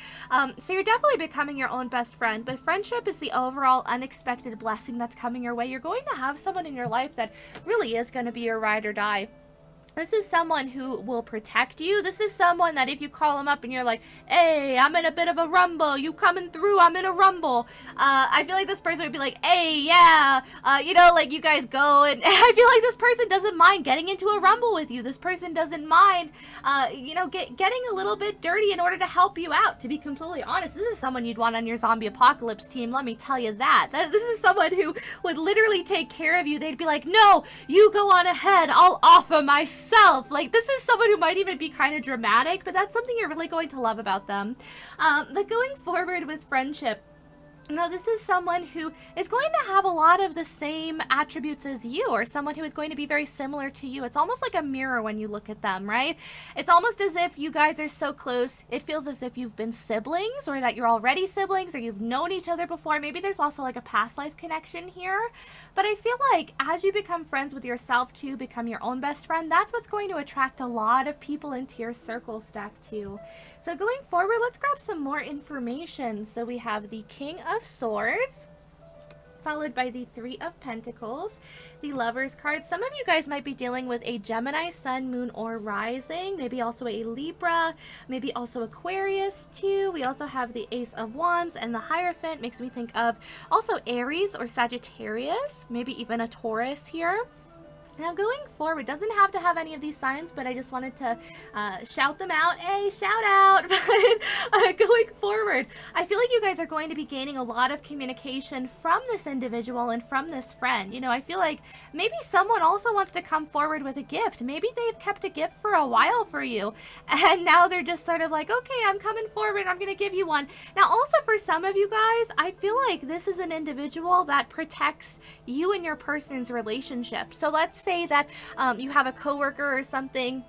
So you're definitely becoming your own best friend, but friendship is the overall unexpected blessing that's coming your way. You're going to have someone in your life that really is going to be your ride or die. This is someone who will protect you. This is someone that if you call them up and you're like, hey, I'm in a bit of a rumble, you coming through, I'm in a rumble. I feel like this person would be like, hey, yeah, you know, like you guys go. And I feel like this person doesn't mind getting into a rumble with you. This person doesn't mind, you know, getting a little bit dirty in order to help you out. To be completely honest, this is someone you'd want on your zombie apocalypse team. Let me tell you that. This is someone who would literally take care of you. They'd be like, no, you go on ahead. I'll offer myself. Like, this is someone who might even be kind of dramatic, but that's something you're really going to love about them. But going forward with friendship, you know, this is someone who is going to have a lot of the same attributes as you, or someone who is going to be very similar to you. It's almost like a mirror when you look at them, right? It's almost as if you guys are so close, it feels as if you've been siblings, or that you're already siblings, or you've known each other before. Maybe there's also like a past life connection here. But I feel like as you become friends with yourself too, become your own best friend, that's what's going to attract a lot of people into your circle stack too. So going forward, let's grab some more information. So we have the King of Swords, followed by the Three of Pentacles, the Lovers card. Some of you guys might be dealing with a Gemini, Sun, Moon, or Rising, maybe also a Libra, maybe also Aquarius too. We also have the Ace of Wands and the Hierophant. Makes me think of also Aries or Sagittarius, maybe even a Taurus here. Now going forward, doesn't have to have any of these signs, but I just wanted to shout them out. Hey, shout out! But going forward, I feel like you guys are going to be gaining a lot of communication from this individual and from this friend. You know, I feel like maybe someone also wants to come forward with a gift. Maybe they've kept a gift for a while for you, and now they're just sort of like, okay, I'm coming forward, I'm going to give you one. Now also for some of you guys, I feel like this is an individual that protects you and your person's relationship. So let's say that you have a coworker or something,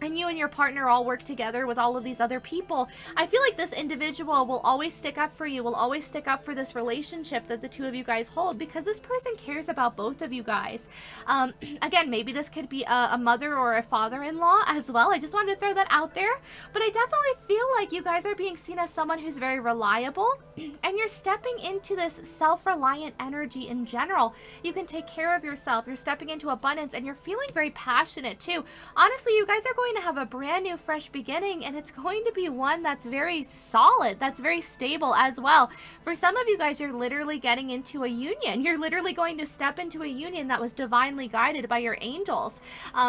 and you and your partner all work together with all of these other people. I feel like this individual will always stick up for you, will always stick up for this relationship that the two of you guys hold, because this person cares about both of you guys. Again, maybe this could be a mother or a father-in-law as well. I just wanted to throw that out there. But I definitely feel like you guys are being seen as someone who's very reliable, and you're stepping into this self-reliant energy in general. You can take care of yourself. You're stepping into abundance, and you're feeling very passionate too. Honestly, you guys are going to have a brand new fresh beginning, and it's going to be one that's very solid, that's very stable as well. For some of you guys, you're literally getting into a union. You're literally going to step into a union that was divinely guided by your angels.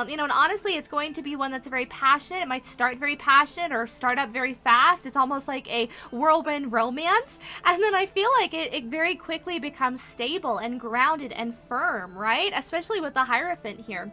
You know, and honestly, it's going to be one that's very passionate. It might start very passionate or start up very fast. It's almost like a whirlwind romance, and then I feel like it very quickly becomes stable and grounded and firm, right? Especially with the Hierophant here.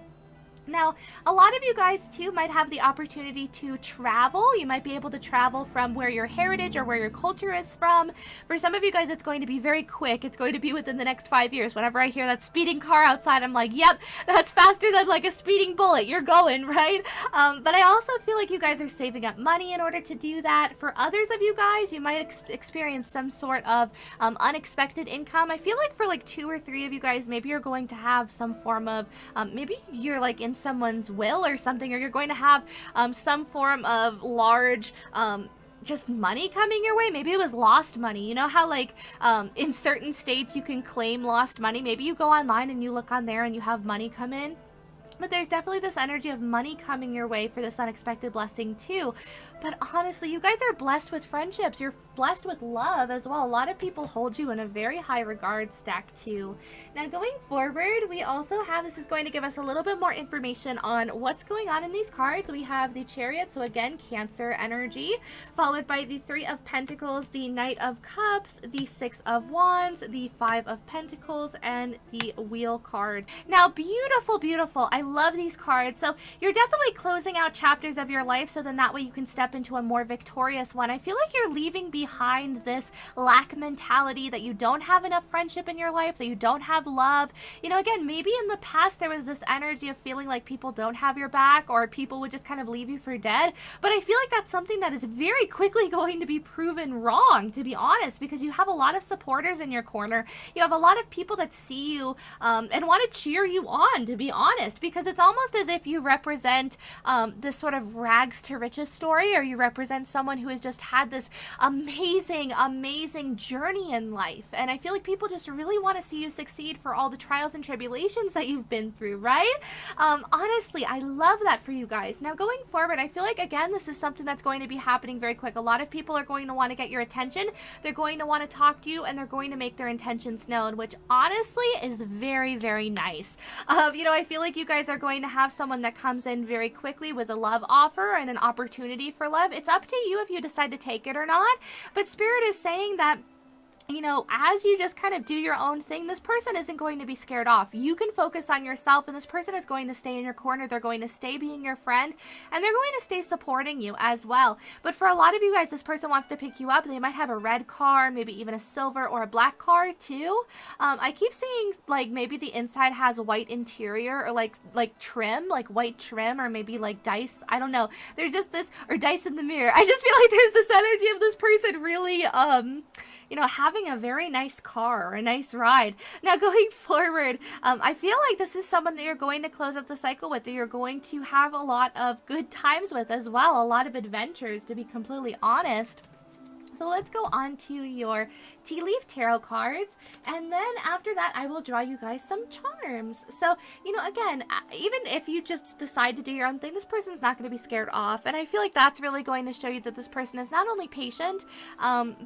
Now, a lot of you guys too might have the opportunity to travel. You might be able to travel from where your heritage or where your culture is from. For some of you guys, it's going to be very quick. It's going to be within the next 5 years. Whenever I hear that speeding car outside, I'm like, yep, that's faster than like a speeding bullet. You're going, right? But I also feel like you guys are saving up money in order to do that. For others of you guys, you might experience some sort of unexpected income. I feel like for like 2 or 3 of you guys, maybe you're going to have some form of, maybe you're like in someone's will or something, or you're going to have some form of large just money coming your way. Maybe it was lost money. You know how like in certain states you can claim lost money? Maybe you go online and you look on there and you have money come in. But there's definitely this energy of money coming your way for this unexpected blessing too. But honestly, you guys are blessed with friendships. You're blessed with love as well. A lot of people hold you in a very high regard stack too. Now going forward, we also have, this is going to give us a little bit more information on what's going on in these cards. We have the Chariot, so again, Cancer energy, followed by the Three of Pentacles, the Knight of Cups, the Six of Wands, the Five of Pentacles, and the Wheel card. Now, beautiful, beautiful. I love these cards. So you're definitely closing out chapters of your life, so then that way you can step into a more victorious one. I feel like you're leaving behind this lack mentality, that you don't have enough friendship in your life, that you don't have love. You know, again, maybe in the past there was this energy of feeling like people don't have your back, or people would just kind of leave you for dead. But I feel like that's something that is very quickly going to be proven wrong, to be honest, because you have a lot of supporters in your corner. You have a lot of people that see you and want to cheer you on, to be honest, because because it's almost as if you represent this sort of rags to riches story, or you represent someone who has just had this amazing journey in life. And I feel like people just really want to see you succeed for all the trials and tribulations that you've been through, right? Honestly, I love that for you guys. Now, going forward, I feel like, again, this is something that's going to be happening very quick. A lot of people are going to want to get your attention. They're going to want to talk to you, and they're going to make their intentions known, which honestly is very nice. I feel like you guys are going to have someone that comes in very quickly with a love offer and an opportunity for love. It's up to you if you decide to take it or not, but Spirit is saying that, as you just kind of do your own thing, this person isn't going to be scared off. You can focus on yourself, and this person is going to stay in your corner. They're going to stay being your friend, and they're going to stay supporting you as well. But for a lot of you guys, this person wants to pick you up. They might have a red car, maybe even a silver or a black car too. I keep seeing like maybe the inside has a white interior, or like trim, like white trim, or maybe like dice. I don't know. There's just this, or dice in the mirror. I just feel like there's this energy of this person really, having a very nice car or a nice ride. Now, going forward, I feel like this is someone that you're going to close out the cycle with, that you're going to have a lot of good times with as well, a lot of adventures, to be completely honest. So let's go on to your tea leaf tarot cards, and then after that I will draw you guys some charms. So, again, even if you just decide to do your own thing, this person's not going to be scared off, and I feel like that's really going to show you that this person is not only patient,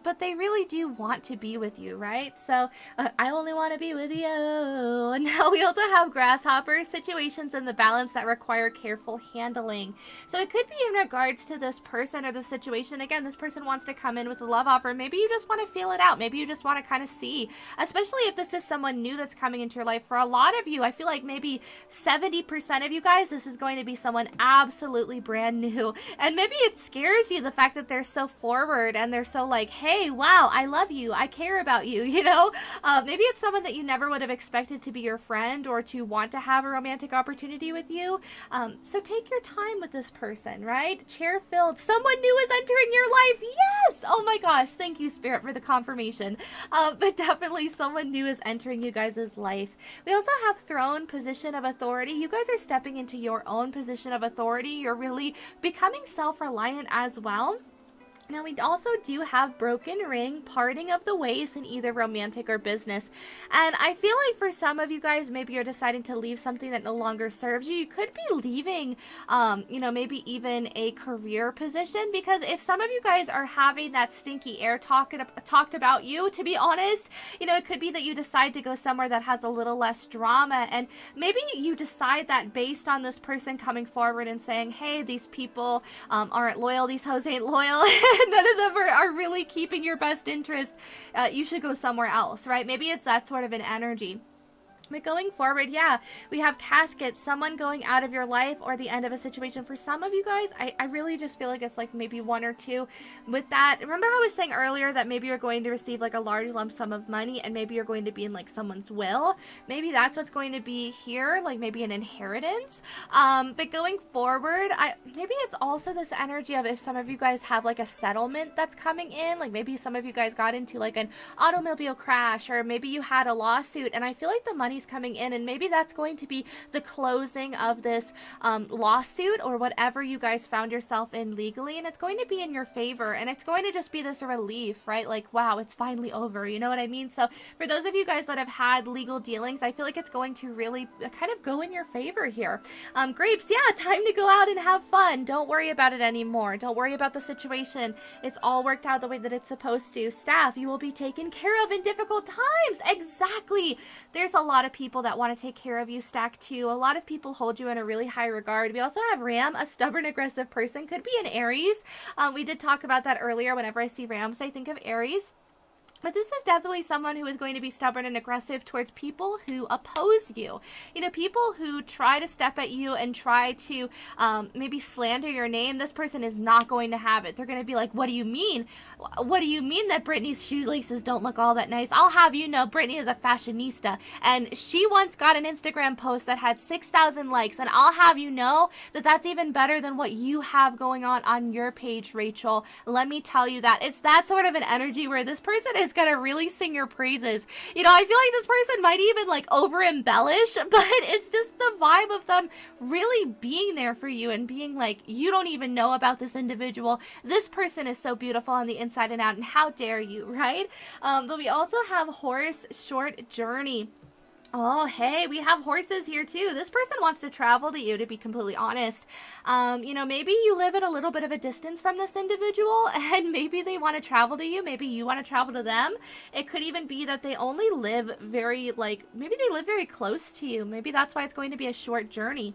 but they really do want to be with you, right? So, I only want to be with you. Now we also have grasshoppers, situations in the balance that require careful handling. So it could be in regards to this person or the situation. Again, this person wants to come in with a love offer. Maybe you just want to feel it out. Maybe you just want to kind of see, especially if this is someone new that's coming into your life. For a lot of you, I feel like maybe 70% of you guys, this is going to be someone absolutely brand new, and maybe it scares you, the fact that they're so forward and they're so like, hey, wow, I love you, I care about you, maybe it's someone that you never would have expected to be your friend or to want to have a romantic opportunity with you. So take your time with this person, right? Chair filled, someone new is entering your life. Yes! Oh my gosh, thank you, Spirit, for the confirmation. But definitely someone new is entering you guys' life. We also have throne, position of authority. You guys are stepping into your own position of authority. You're really becoming self-reliant as well. Now, we also do have broken ring, parting of the ways in either romantic or business. And I feel like for some of you guys, maybe you're deciding to leave something that no longer serves you. You could be leaving, maybe even a career position, because if some of you guys are having that stinky air talked about you, to be honest, it could be that you decide to go somewhere that has a little less drama. And maybe you decide that based on this person coming forward and saying, hey, these people aren't loyal, these hoes ain't loyal, none of them are really keeping your best interest, you should go somewhere else, right? Maybe it's that sort of an energy. But going forward, yeah, we have caskets, someone going out of your life, or the end of a situation. For some of you guys, I really just feel like it's like maybe one or two. With that, remember how I was saying earlier that maybe you're going to receive like a large lump sum of money, and maybe you're going to be in like someone's will? Maybe that's what's going to be here, like maybe an inheritance. But going forward, maybe it's also this energy of if some of you guys have like a settlement that's coming in, like maybe some of you guys got into like an automobile crash, or maybe you had a lawsuit, and I feel like the money's coming in, and maybe that's going to be the closing of this lawsuit or whatever you guys found yourself in legally, and it's going to be in your favor, and it's going to just be this relief, right? Like, wow, it's finally over, you know what I mean? So for those of you guys that have had legal dealings, I feel like it's going to really kind of go in your favor here. Grapes, yeah, time to go out and have fun. Don't worry about it anymore. Don't worry about the situation. It's all worked out the way that it's supposed to. Staff, you will be taken care of in difficult times. Exactly. There's a lot of people that want to take care of you. Stack 2. A lot of people hold you in a really high regard. We also have Ram, a stubborn, aggressive person. Could be an Aries. We did talk about that earlier. Whenever I see Rams, I think of Aries. But this is definitely someone who is going to be stubborn and aggressive towards people who oppose you. People who try to step at you and try to maybe slander your name. This person is not going to have it. They're going to be like, what do you mean? What do you mean that Brittany's shoelaces don't look all that nice? I'll have you know, Brittany is a fashionista. And she once got an Instagram post that had 6,000 likes. And I'll have you know that that's even better than what you have going on your page, Rachel. Let me tell you that. It's that sort of an energy where this person is is gonna really sing your praises. You know, I feel like this person might even like over embellish, but it's just the vibe of them really being there for you and being like, you don't even know about this individual. This person is so beautiful on the inside and out, and how dare you, right? But we also have horse short journey. Oh, hey, we have horses here too. This person wants to travel to you, to be completely honest. You know, maybe you live at a little bit of a distance from this individual and maybe they want to travel to you. Maybe you want to travel to them. It could even be that they only live very, like, maybe they live very close to you. Maybe that's why it's going to be a short journey.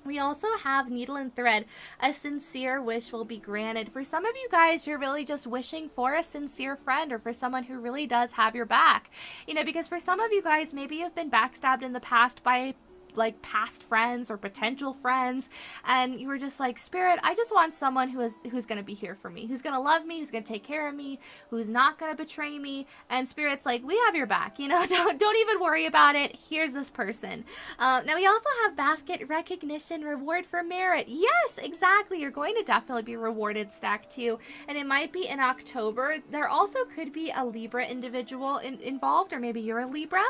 We also have needle and thread. A sincere wish will be granted. For some of you guys, you're really just wishing for a sincere friend or for someone who really does have your back. You know, because for some of you guys, maybe you've been backstabbed in the past by like past friends or potential friends, and you were just like, Spirit, I just want someone who's gonna be here for me, who's gonna love me, who's gonna take care of me, who's not gonna betray me. And Spirit's like, we have your back, you know, don't even worry about it. Here's this person. Now we also have basket recognition, reward for merit. Yes, exactly. You're going to definitely be rewarded, stack 2, and it might be in October. There also could be a Libra individual involved, or maybe you're a Libra.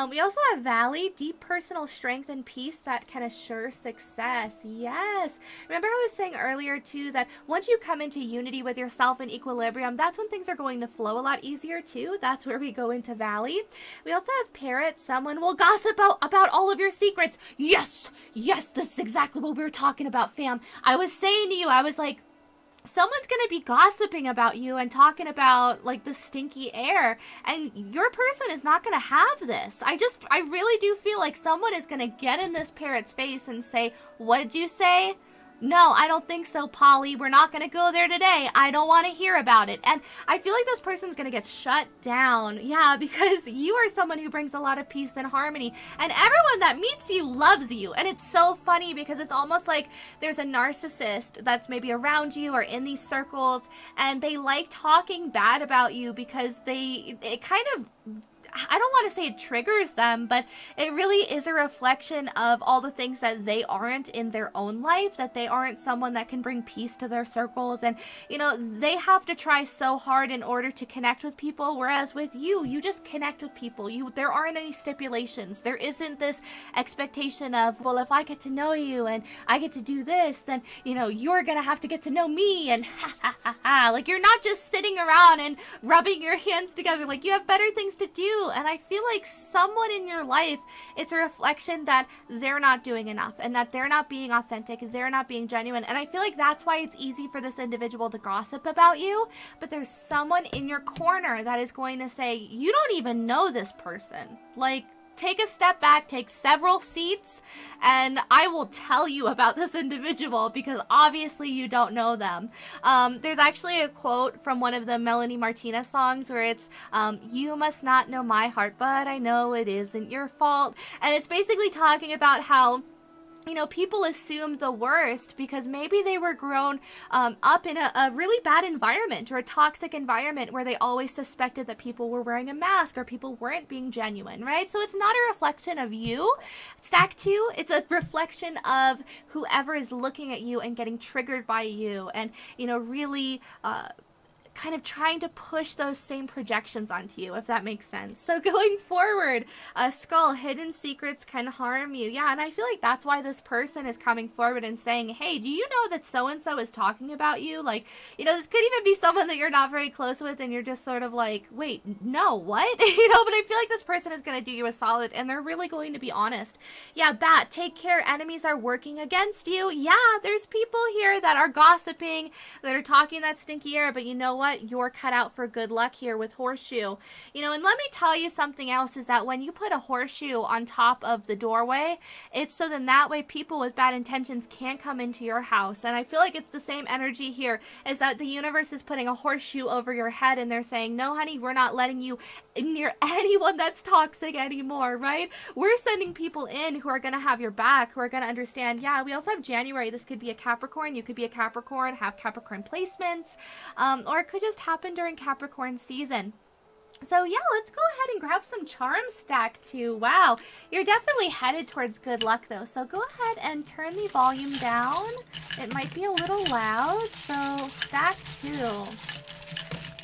We also have Valley, deep personal strength and peace that can assure success. Yes. Remember I was saying earlier too that once you come into unity with yourself and equilibrium, that's when things are going to flow a lot easier too. That's where we go into Valley. We also have Parrot. Someone will gossip about all of your secrets. Yes. Yes, this is exactly what we were talking about, fam. I was saying to you, I was like, someone's going to be gossiping about you and talking about like the stinky air, and your person is not going to have this. I really do feel like someone is going to get in this parrot's face and say, what did you say? No, I don't think so, Polly. We're not going to go there today. I don't want to hear about it. And I feel like this person's going to get shut down. Yeah, because you are someone who brings a lot of peace and harmony. And everyone that meets you loves you. And it's so funny because it's almost like there's a narcissist that's maybe around you or in these circles, and they like talking bad about you because it kind of, I don't want to say it triggers them, but it really is a reflection of all the things that they aren't in their own life, that they aren't someone that can bring peace to their circles. And, you know, they have to try so hard in order to connect with people, whereas with you, you just connect with people. There aren't any stipulations. There isn't this expectation of, well, if I get to know you and I get to do this, then, you know, you're going to have to get to know me, and ha ha ha ha. Like, you're not just sitting around and rubbing your hands together. Like, you have better things to do. And I feel like someone in your life, it's a reflection that they're not doing enough and that they're not being authentic, they're not being genuine. And I feel like that's why it's easy for this individual to gossip about you. But there's someone in your corner that is going to say, you don't even know this person. Like, take a step back, take several seats, and I will tell you about this individual because obviously you don't know them. There's actually a quote from one of the Melanie Martinez songs where it's, you must not know my heart, but I know it isn't your fault. And it's basically talking about how, you know, people assume the worst because maybe they were grown up in a really bad environment or a toxic environment where they always suspected that people were wearing a mask or people weren't being genuine, right? So it's not a reflection of you, stack 2. It's a reflection of whoever is looking at you and getting triggered by you and, you know, really kind of trying to push those same projections onto you, if that makes sense. So going forward, Skull, hidden secrets can harm you. Yeah, and I feel like that's why this person is coming forward and saying, hey, do you know that so-and-so is talking about you? Like, you know, this could even be someone that you're not very close with and you're just sort of like, wait, no, what? You know, but I feel like this person is going to do you a solid and they're really going to be honest. Yeah, Bat, take care. Enemies are working against you. Yeah, there's people here that are gossiping, that are talking that stinky air, but you know what? You're cut out for good luck here with horseshoe. You know, and let me tell you something else is that when you put a horseshoe on top of the doorway, it's so then that way people with bad intentions can't come into your house. And I feel like it's the same energy here, is that the universe is putting a horseshoe over your head and they're saying, no, honey, we're not letting you near anyone that's toxic anymore, right? We're sending people in who are going to have your back, who are going to understand, yeah, we also have January. This could be a Capricorn. You could be a Capricorn, have Capricorn placements, or it could just happen during Capricorn season. So yeah, let's go ahead and grab some charms, stack 2. Wow, you're definitely headed towards good luck though. So go ahead and turn the volume down. It might be a little loud. So stack 2.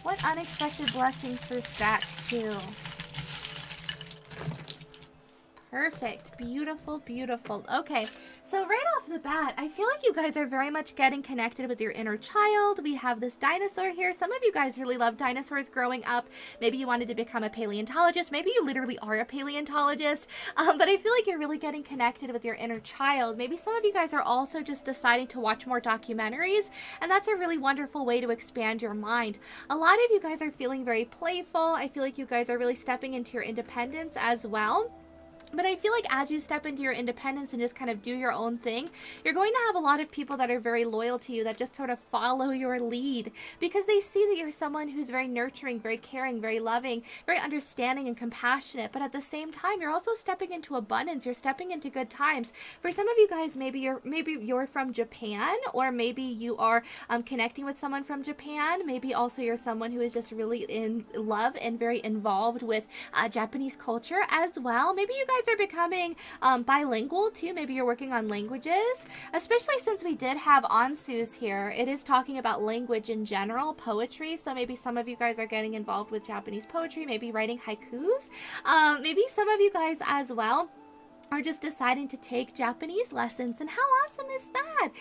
What unexpected blessings for stack 2? Perfect. Beautiful, beautiful. Okay, so right off the bat, I feel like you guys are very much getting connected with your inner child. We have this dinosaur here. Some of you guys really loved dinosaurs growing up. Maybe you wanted to become a paleontologist. Maybe you literally are a paleontologist. But I feel like you're really getting connected with your inner child. Maybe some of you guys are also just deciding to watch more documentaries, and that's a really wonderful way to expand your mind. A lot of you guys are feeling very playful. I feel like you guys are really stepping into your independence as well. But I feel like as you step into your independence and just kind of do your own thing, you're going to have a lot of people that are very loyal to you, that just sort of follow your lead, because they see that you're someone who's very nurturing, very caring, very loving, very understanding and compassionate. But at the same time, you're also stepping into abundance. You're stepping into good times. For some of you guys, maybe you're from Japan, or maybe you are connecting with someone from Japan. Maybe also you're someone who is just really in love and very involved with Japanese culture as well. Maybe you guys are becoming bilingual too. Maybe you're working on languages, especially since we did have Ansu's here. It is talking about language in general, poetry. So maybe some of you guys are getting involved with Japanese poetry, maybe writing haikus. Maybe some of you guys as well are just deciding to take Japanese lessons, and how awesome is that?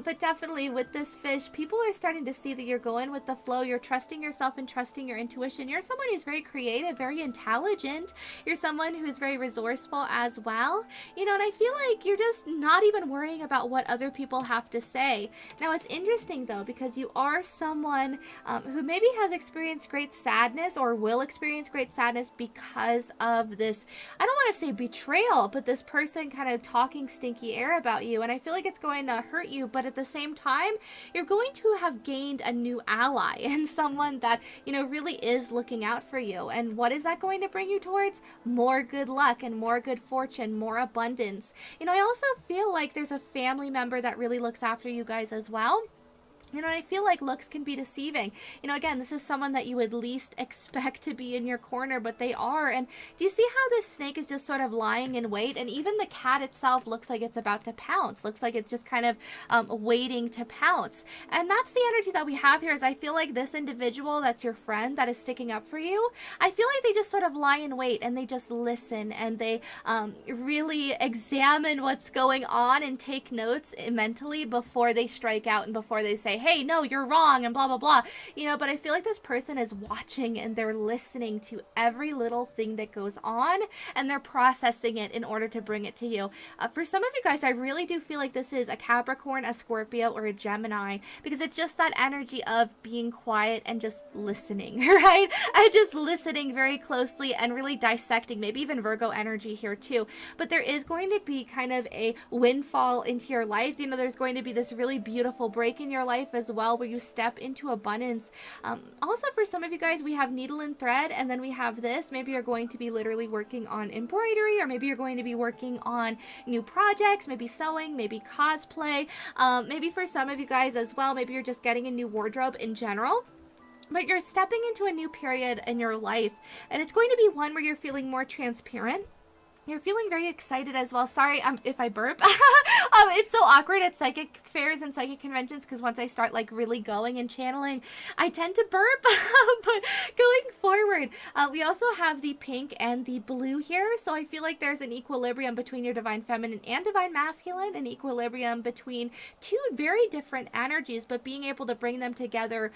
But definitely with this fish, people are starting to see that you're going with the flow. You're trusting yourself and trusting your intuition. You're someone who's very creative, very intelligent. You're someone who's very resourceful as well. You know, and I feel like you're just not even worrying about what other people have to say. Now, it's interesting though, because you are someone who maybe has experienced great sadness, or will experience great sadness because of this, I don't want to say betrayal, but this person kind of talking stinky air about you. And I feel like it's going to hurt you, but at the same time, you're going to have gained a new ally and someone that, you know, really is looking out for you. And what is that going to bring you towards? More good luck and more good fortune, more abundance. You know, I also feel like there's a family member that really looks after you guys as well. You know, I feel like looks can be deceiving. You know, again, this is someone that you would least expect to be in your corner, but they are. And do you see how this snake is just sort of lying in wait? And even the cat itself looks like it's about to pounce. Looks like it's just kind of waiting to pounce. And that's the energy that we have here. Is I feel like this individual that's your friend that is sticking up for you, I feel like they just sort of lie in wait, and they just listen, and they really examine what's going on and take notes mentally before they strike out and before they say, hey, no, you're wrong, and blah, blah, blah. You know, but I feel like this person is watching, and they're listening to every little thing that goes on, and they're processing it in order to bring it to you. For some of you guys, I really do feel like this is a Capricorn, a Scorpio, or a Gemini, because it's just that energy of being quiet and just listening, right? And just listening very closely and really dissecting, maybe even Virgo energy here too. But there is going to be kind of a windfall into your life. You know, there's going to be this really beautiful break in your life as well, where you step into abundance. Also, for some of you guys, we have needle and thread, and then we have this. Maybe you're going to be literally working on embroidery, or maybe you're going to be working on new projects, maybe sewing, maybe cosplay. Maybe for some of you guys as well, maybe you're just getting a new wardrobe in general. But you're stepping into a new period in your life, and it's going to be one where you're feeling more transparent. You're feeling very excited as well. Sorry if I burp. It's so awkward at psychic fairs and psychic conventions, because once I start like really going and channeling, I tend to burp. But going forward, we also have the pink and the blue here. So I feel like there's an equilibrium between your divine feminine and divine masculine, an equilibrium between two very different energies, but being able to bring them together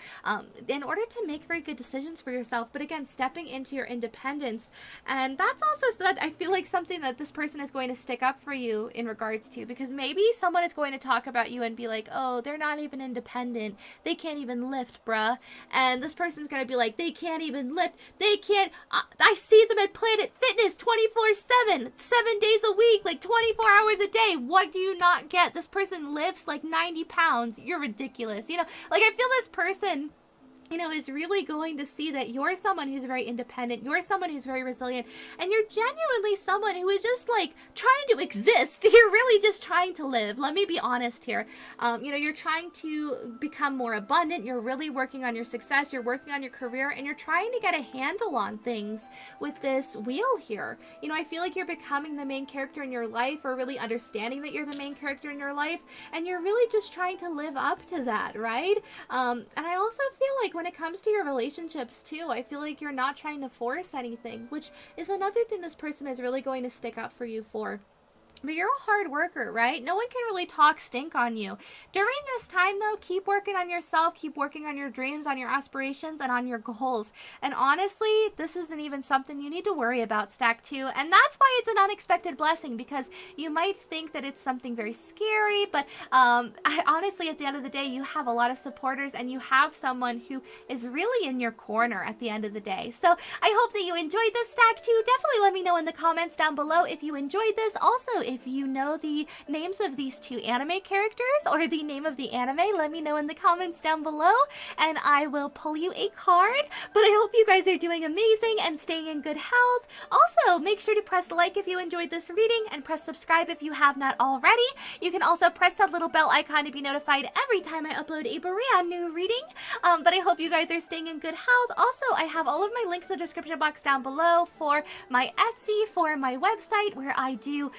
in order to make very good decisions for yourself. But again, stepping into your independence. And that's also so that I feel like something that this person is going to stick up for you in regards to, because maybe someone is going to talk about you and be like, oh, they're not even independent, they can't even lift, bruh. And this person's going to be like, they can't even lift, they can't, I see them at Planet Fitness 24/7, 7 days a week, like 24 hours a day. What do you not get? This person lifts like 90 pounds. You're ridiculous. You know, like I feel this person, you know, is really going to see that you're someone who's very independent, you're someone who's very resilient, and you're genuinely someone who is just like trying to exist. You're really just trying to live. Let me be honest here. You know, you're trying to become more abundant, you're really working on your success, you're working on your career, and you're trying to get a handle on things with this wheel here. You know, I feel like you're becoming the main character in your life, or really understanding that you're the main character in your life, and you're really just trying to live up to that, right? And I also feel like when it comes to your relationships too, I feel like you're not trying to force anything, which is another thing this person is really going to stick up for you for. But you're a hard worker, right? No one can really talk stink on you. During this time, though, keep working on yourself, keep working on your dreams, on your aspirations, and on your goals. And honestly, this isn't even something you need to worry about, Stack 2. And that's why it's an unexpected blessing, because you might think that it's something very scary, but honestly, at the end of the day, you have a lot of supporters, and you have someone who is really in your corner at the end of the day. So I hope that you enjoyed this, Stack 2. Definitely let me know in the comments down below if you enjoyed this. Also, if you know the names of these two anime characters or the name of the anime, let me know in the comments down below and I will pull you a card. But I hope you guys are doing amazing and staying in good health. Also, make sure to press like if you enjoyed this reading and press subscribe if you have not already. You can also press that little bell icon to be notified every time I upload a brand new reading. But I hope you guys are staying in good health. Also, I have all of my links in the description box down below for my Etsy, for my website where I do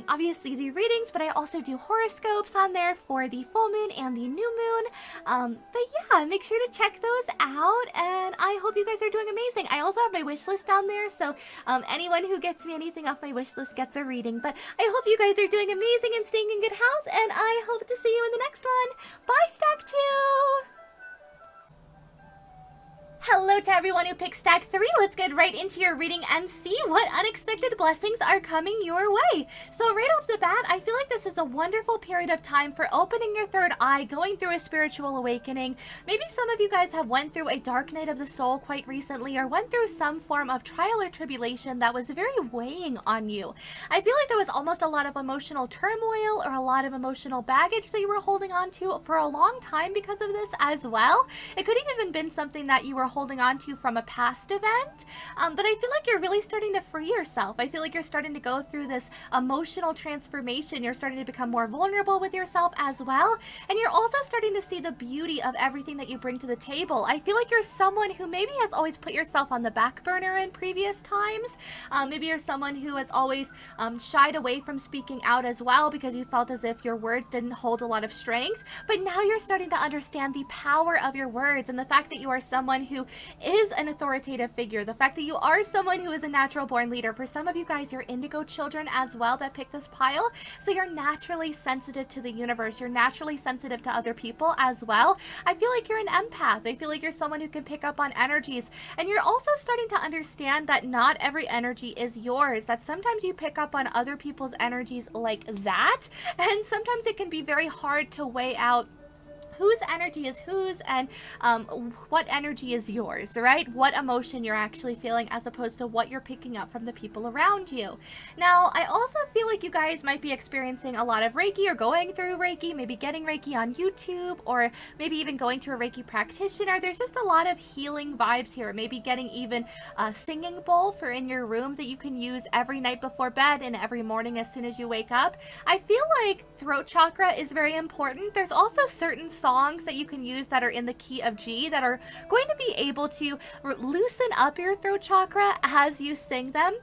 obviously the readings, but I also do horoscopes on there for the full moon and the new moon. But yeah, make sure to check those out, and I hope you guys are doing amazing. I also have my wish list down there, so anyone who gets me anything off my wish list gets a reading. But I hope you guys are doing amazing and staying in good health, and I hope to see you in the next one. Bye, Stack 2! Hello to everyone who picked Stack 3. Let's get right into your reading and see what unexpected blessings are coming your way. So right off the bat, I feel like this is a wonderful period of time for opening your third eye, going through a spiritual awakening. Maybe some of you guys have went through a dark night of the soul quite recently, or went through some form of trial or tribulation that was very weighing on you. I feel like there was almost a lot of emotional turmoil or a lot of emotional baggage that you were holding on to for a long time because of this as well. It could have even been something that you were holding on to from a past event, but I feel like you're really starting to free yourself. I feel like you're starting to go through this emotional transformation. You're starting to become more vulnerable with yourself as well, and you're also starting to see the beauty of everything that you bring to the table. I feel like you're someone who maybe has always put yourself on the back burner in previous times. Maybe you're someone who has always shied away from speaking out as well because you felt as if your words didn't hold a lot of strength, but now you're starting to understand the power of your words and the fact that you are someone who is an authoritative figure, the fact that you are someone who is a natural born leader. For some of you guys, you're indigo children as well that pick this pile, so you're naturally sensitive to the universe. You're naturally sensitive to other people as well. I feel like you're an empath. I feel like you're someone who can pick up on energies, and you're also starting to understand that not every energy is yours, that sometimes you pick up on other people's energies like that, and sometimes it can be very hard to weigh out whose energy is whose and what energy is yours, right? What emotion you're actually feeling as opposed to what you're picking up from the people around you. Now, I also feel like you guys might be experiencing a lot of Reiki or going through Reiki, maybe getting Reiki on YouTube, or maybe even going to a Reiki practitioner. There's just a lot of healing vibes here. Maybe getting even a singing bowl for in your room that you can use every night before bed and every morning as soon as you wake up. I feel like throat chakra is very important. There's also certain songs that you can use that are in the key of G that are going to be able to loosen up your throat chakra as you sing them.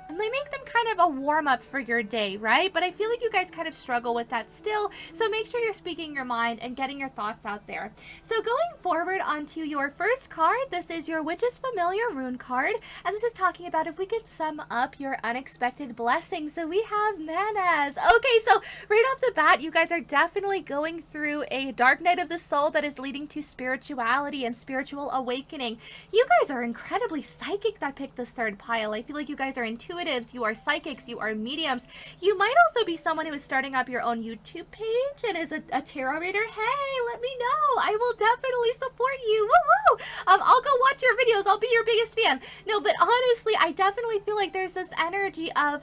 And they make them kind of a warm-up for your day, right? But I feel like you guys kind of struggle with that still, so make sure you're speaking your mind and getting your thoughts out there. So going forward onto your first card, this is your Witch's Familiar rune card, and this is talking about if we could sum up your unexpected blessings. So we have Manas. Okay, so right off the bat, you guys are definitely going through a dark night of the soul that is leading to spirituality and spiritual awakening. You guys are incredibly psychic that picked this third pile. I feel like you guys are intuitive. You are psychics, you are mediums. You might also be someone who is starting up your own YouTube page and is a tarot reader. Hey, let me know. I will definitely support you. Woo woo! I'll go watch your videos. I'll be your biggest fan. No, but honestly, I definitely feel like there's this energy of,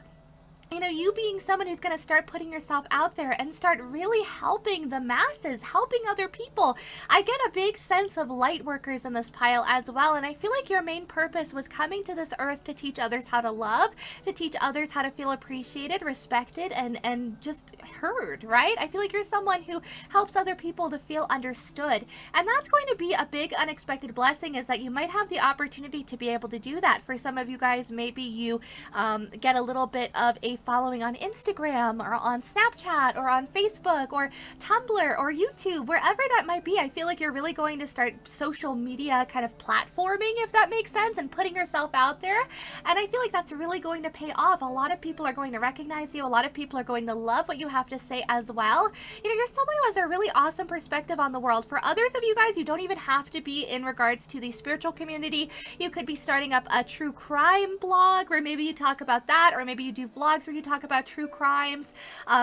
you know, you being someone who's going to start putting yourself out there and start really helping the masses, helping other people. I get a big sense of light workers in this pile as well, and I feel like your main purpose was coming to this earth to teach others how to love, to teach others how to feel appreciated, respected, and just heard, right? I feel like you're someone who helps other people to feel understood, and that's going to be a big unexpected blessing, is that you might have the opportunity to be able to do that. For some of you guys, maybe you get a little bit of a following on Instagram or on Snapchat or on Facebook or Tumblr or YouTube, wherever that might be. I feel like you're really going to start social media kind of platforming, if that makes sense, and putting yourself out there. And I feel like that's really going to pay off. A lot of people are going to recognize you. A lot of people are going to love what you have to say as well. You know, you're someone who has a really awesome perspective on the world. For others of you guys, you don't even have to be in regards to the spiritual community. You could be starting up a true crime blog where maybe you talk about that, or maybe you do vlogs where you talk about true crimes.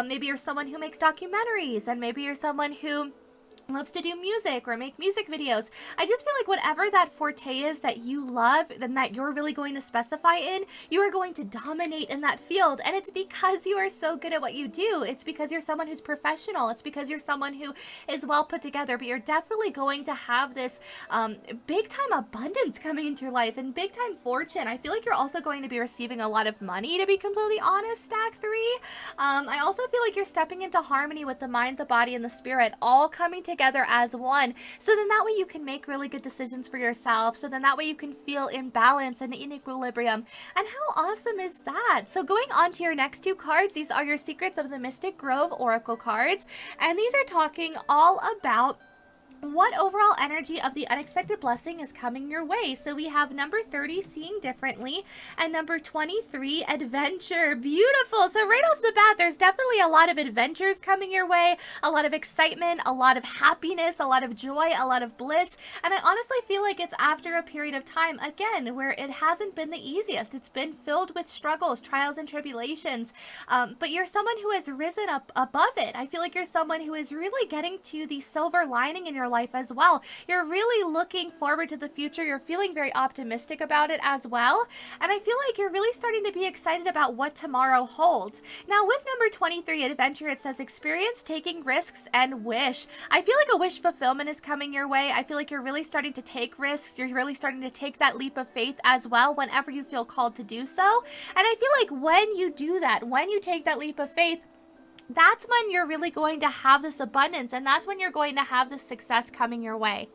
Maybe you're someone who makes documentaries, and maybe you're someone who loves to do music or make music videos. I just feel like whatever that forte is that you love and that you're really going to specify in, you are going to dominate in that field. And it's because you are so good at what you do. It's because you're someone who's professional. It's because you're someone who is well put together, but you're definitely going to have this big time abundance coming into your life and big time fortune. I feel like you're also going to be receiving a lot of money, to be completely honest, Stack 3. I also feel like you're stepping into harmony with the mind, the body, and the spirit, all coming together as one. So then that way you can make really good decisions for yourself. So then that way you can feel in balance and in equilibrium. And how awesome is that? So going on to your next two cards, these are your Secrets of the Mystic Grove Oracle cards. And these are talking all about what overall energy of the unexpected blessing is coming your way. So we have number 30, Seeing Differently, and number 23, Adventure. Beautiful. So right off the bat, there's definitely a lot of adventures coming your way, a lot of excitement, a lot of happiness, a lot of joy, a lot of bliss. And I honestly feel like it's after a period of time, again, where it hasn't been the easiest. It's been filled with struggles, trials, and tribulations. But you're someone who has risen up above it. I feel like you're someone who is really getting to the silver lining in your life as well. You're really looking forward to the future. You're feeling very optimistic about it as well. And I feel like you're really starting to be excited about what tomorrow holds. Now with number 23, Adventure, it says experience taking risks and wish. I feel like a wish fulfillment is coming your way. I feel like you're really starting to take risks. You're really starting to take that leap of faith as well whenever you feel called to do so. And I feel like when you do that, when you take that leap of faith, that's when you're really going to have this abundance, and that's when you're going to have this success coming your way.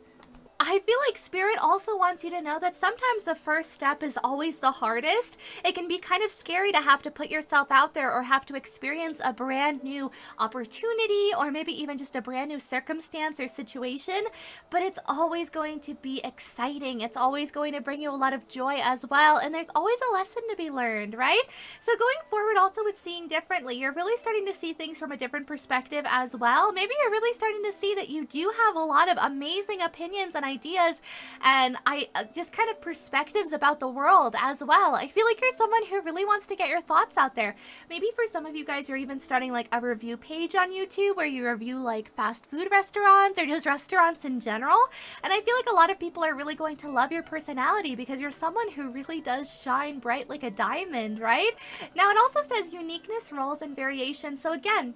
I feel like Spirit also wants you to know that sometimes the first step is always the hardest. It can be kind of scary to have to put yourself out there or have to experience a brand new opportunity or maybe even just a brand new circumstance or situation, but it's always going to be exciting. It's always going to bring you a lot of joy as well, and there's always a lesson to be learned, right? So going forward also with Seeing Differently, you're really starting to see things from a different perspective as well. Maybe you're really starting to see that you do have a lot of amazing opinions and ideas and just kind of perspectives about the world as well. I feel like you're someone who really wants to get your thoughts out there. Maybe for some of you guys, you're even starting like a review page on YouTube where you review like fast food restaurants or just restaurants in general. And I feel like a lot of people are really going to love your personality because you're someone who really does shine bright like a diamond, right? Now it also says uniqueness, roles, and variation. So again,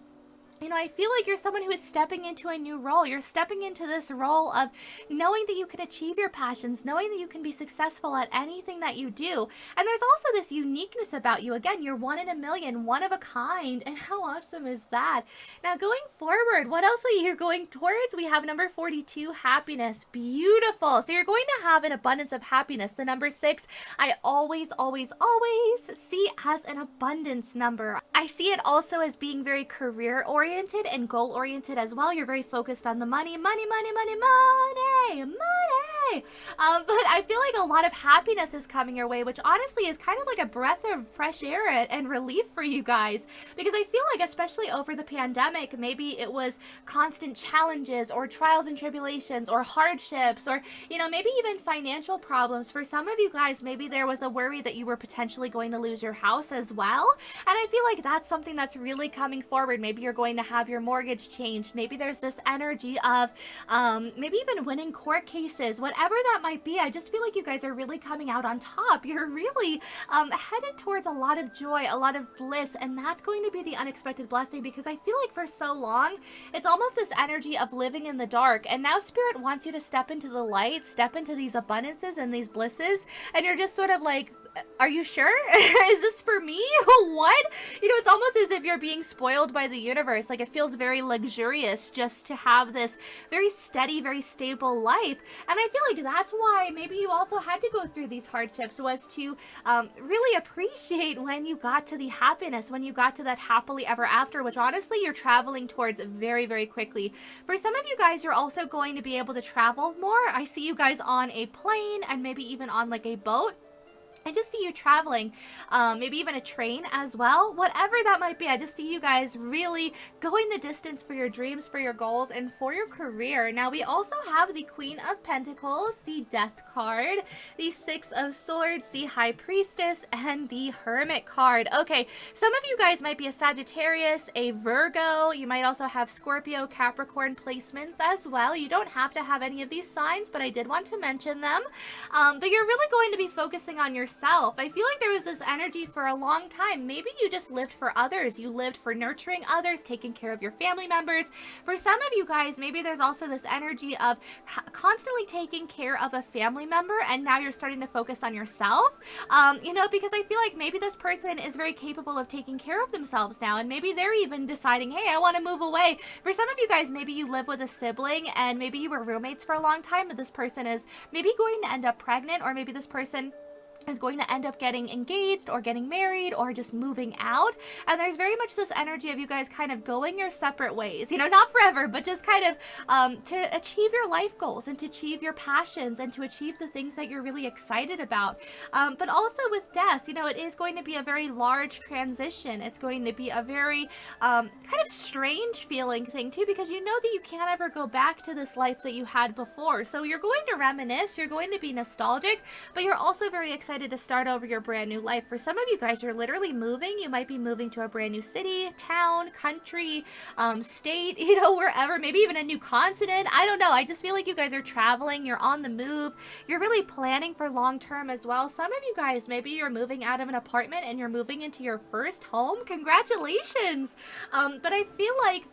you know, I feel like you're someone who is stepping into a new role. You're stepping into this role of knowing that you can achieve your passions, knowing that you can be successful at anything that you do. And there's also this uniqueness about you. Again, you're one in a million, one of a kind. And how awesome is that? Now, going forward, what else are you going towards? We have number 42, Happiness. Beautiful. So you're going to have an abundance of happiness. The number 6, I always, always, always see as an abundance number. I see it also as being very career-oriented and goal-oriented as well. You're very focused on the money, money, money, money, money, money. But I feel like a lot of happiness is coming your way, which honestly is kind of like a breath of fresh air and relief for you guys. Because I feel like especially over the pandemic, maybe it was constant challenges or trials and tribulations or hardships or, you know, maybe even financial problems. For some of you guys, maybe there was a worry that you were potentially going to lose your house as well. And I feel like that's something that's really coming forward. Maybe you're going to have your mortgage changed. Maybe there's this energy of maybe even winning court cases, whatever that might be. I just feel like you guys are really coming out on top. You're really headed towards a lot of joy, a lot of bliss, and that's going to be the unexpected blessing because I feel like for so long, it's almost this energy of living in the dark, and now Spirit wants you to step into the light, step into these abundances and these blisses, and you're just sort of like Are you sure? Is this for me? What? You know, it's almost as if you're being spoiled by the universe. Like, it feels very luxurious just to have this very steady, very stable life. And I feel like that's why maybe you also had to go through these hardships, was to really appreciate when you got to the happiness, when you got to that happily ever after, which honestly you're traveling towards very, very quickly. For some of you guys, you're also going to be able to travel more. I see you guys on a plane and maybe even on like a boat. I just see you traveling, maybe even a train as well. Whatever that might be, I just see you guys really going the distance for your dreams, for your goals, and for your career. Now, we also have the Queen of Pentacles, the Death card, the Six of Swords, the High Priestess, and the Hermit card. Okay, some of you guys might be a Sagittarius, a Virgo. You might also have Scorpio, Capricorn placements as well. You don't have to have any of these signs, but I did want to mention them. But you're really going to be focusing on yourself. I feel like there was this energy for a long time. Maybe you just lived for others. You lived for nurturing others, taking care of your family members. For some of you guys, maybe there's also this energy of constantly taking care of a family member, and now you're starting to focus on yourself. You know, because I feel like maybe this person is very capable of taking care of themselves now, and maybe they're even deciding, hey, I want to move away. For some of you guys, maybe you live with a sibling, and maybe you were roommates for a long time, but this person is maybe going to end up pregnant, or maybe this person is going to end up getting engaged or getting married or just moving out. And there's very much this energy of you guys kind of going your separate ways, you know, not forever, but just kind of to achieve your life goals and to achieve your passions and to achieve the things that you're really excited about. But also with death, you know, it is going to be a very large transition. It's going to be a very kind of strange feeling thing too, because you know that you can't ever go back to this life that you had before. So you're going to reminisce, you're going to be nostalgic, but you're also very excited to start over your brand new life. For some of you guys, you're literally moving. You might be moving to a brand new city, town, country, state, you know, wherever, maybe even a new continent. I don't know. I just feel like you guys are traveling. You're on the move. You're really planning for long term as well. Some of you guys, maybe you're moving out of an apartment and you're moving into your first home. Congratulations. But I feel like,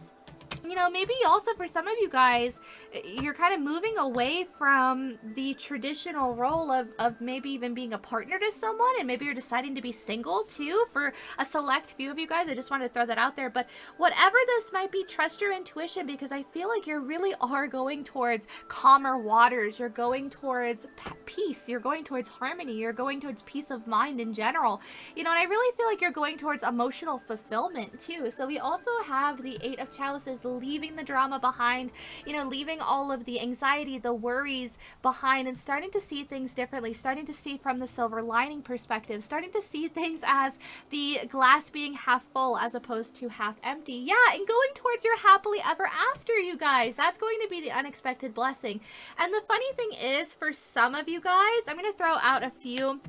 you know, maybe also for some of you guys, you're kind of moving away from the traditional role of maybe even being a partner to someone, and maybe you're deciding to be single too. For a select few of you guys, I just wanted to throw that out there. But whatever this might be, trust your intuition, because I feel like you really are going towards calmer waters. You're going towards peace. You're going towards harmony. You're going towards peace of mind in general. You know, and I really feel like you're going towards emotional fulfillment too. So we also have the Eight of Chalices, leaving the drama behind, you know, leaving all of the anxiety, the worries behind, and starting to see things differently, starting to see from the silver lining perspective, starting to see things as the glass being half full as opposed to half empty. Yeah, and going towards your happily ever after, you guys. That's going to be the unexpected blessing. And the funny thing is, for some of you guys, I'm going to throw out a few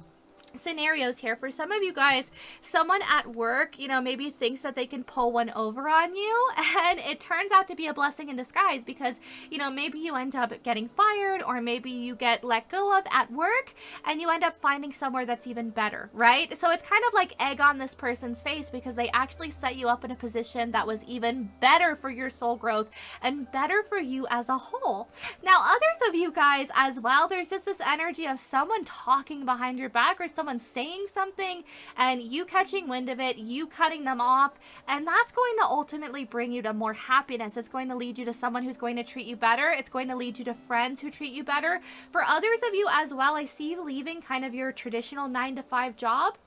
scenarios here. For some of you guys, someone at work, you know, maybe thinks that they can pull one over on you, and it turns out to be a blessing in disguise, because, you know, maybe you end up getting fired, or maybe you get let go of at work and you end up finding somewhere that's even better, right? So it's kind of like egg on this person's face, because they actually set you up in a position that was even better for your soul growth and better for you as a whole. Now, others of you guys as well, there's just this energy of someone talking behind your back, or someone saying something and you catching wind of it, you cutting them off, and that's going to ultimately bring you to more happiness. It's going to lead you to someone who's going to treat you better. It's going to lead you to friends who treat you better. For others of you as well, I see you leaving kind of your traditional 9-to-5 job,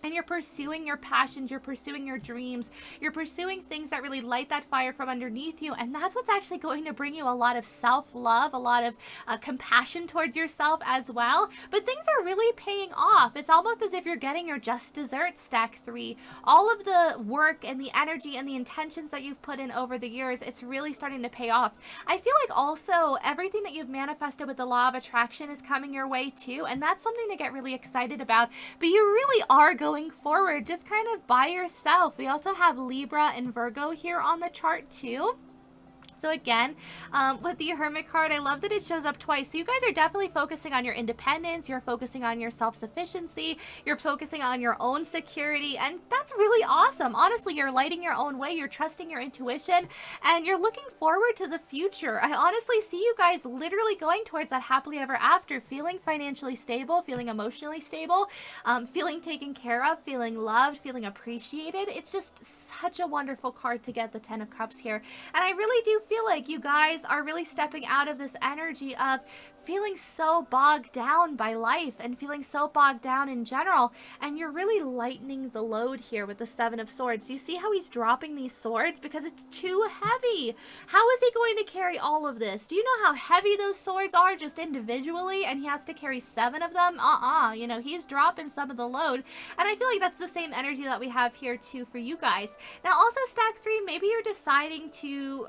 and you're pursuing your passions, you're pursuing your dreams, you're pursuing things that really light that fire from underneath you, and that's what's actually going to bring you a lot of self-love, a lot of compassion towards yourself as well. But things are really paying off. It's almost as if you're getting your just desserts, stack 3. All of the work and the energy and the intentions that you've put in over the years, it's really starting to pay off. I feel like also everything that you've manifested with the law of attraction is coming your way too, and that's something to get really excited about. But you really are going forward just kind of by yourself. We also have Libra and Virgo here on the chart too. So again, with the Hermit card, I love that it shows up twice. So you guys are definitely focusing on your independence, you're focusing on your self-sufficiency, you're focusing on your own security, and that's really awesome. Honestly, you're lighting your own way, you're trusting your intuition, and you're looking forward to the future. I honestly see you guys literally going towards that happily ever after, feeling financially stable, feeling emotionally stable, feeling taken care of, feeling loved, feeling appreciated. It's just such a wonderful card to get, the Ten of Cups here. And I really do feel like you guys are really stepping out of this energy of feeling so bogged down by life and feeling so bogged down in general, and you're really lightening the load here with the Seven of Swords. You see how he's dropping these swords because it's too heavy. How is he going to carry all of this? Do you know how heavy those swords are just individually, and he has to carry 7 of them? You know, he's dropping some of the load, and I feel like that's the same energy that we have here too for you guys. Now also, stack 3, maybe you're deciding to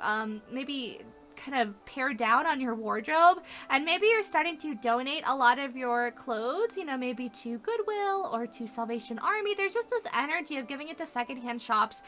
maybe kind of pare down on your wardrobe, and maybe you're starting to donate a lot of your clothes, you know, maybe to Goodwill or to Salvation Army. There's just this energy of giving it to secondhand shops,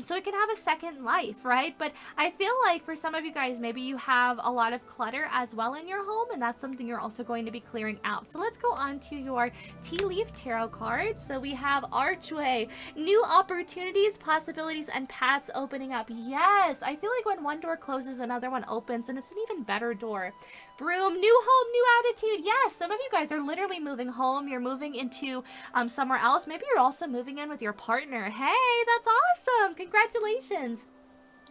so it can have a second life, right? But I feel like for some of you guys, maybe you have a lot of clutter as well in your home, and that's something you're also going to be clearing out. So let's go on to your Tea Leaf Tarot cards. So we have Archway, new opportunities, possibilities, and paths opening up. Yes, I feel like when one door closes, another one opens, and it's an even better door. Broom, new home, new attitude. Yes, some of you guys are literally moving home. You're moving into somewhere else. Maybe you're also moving in with your partner. Hey, that's awesome. Congratulations.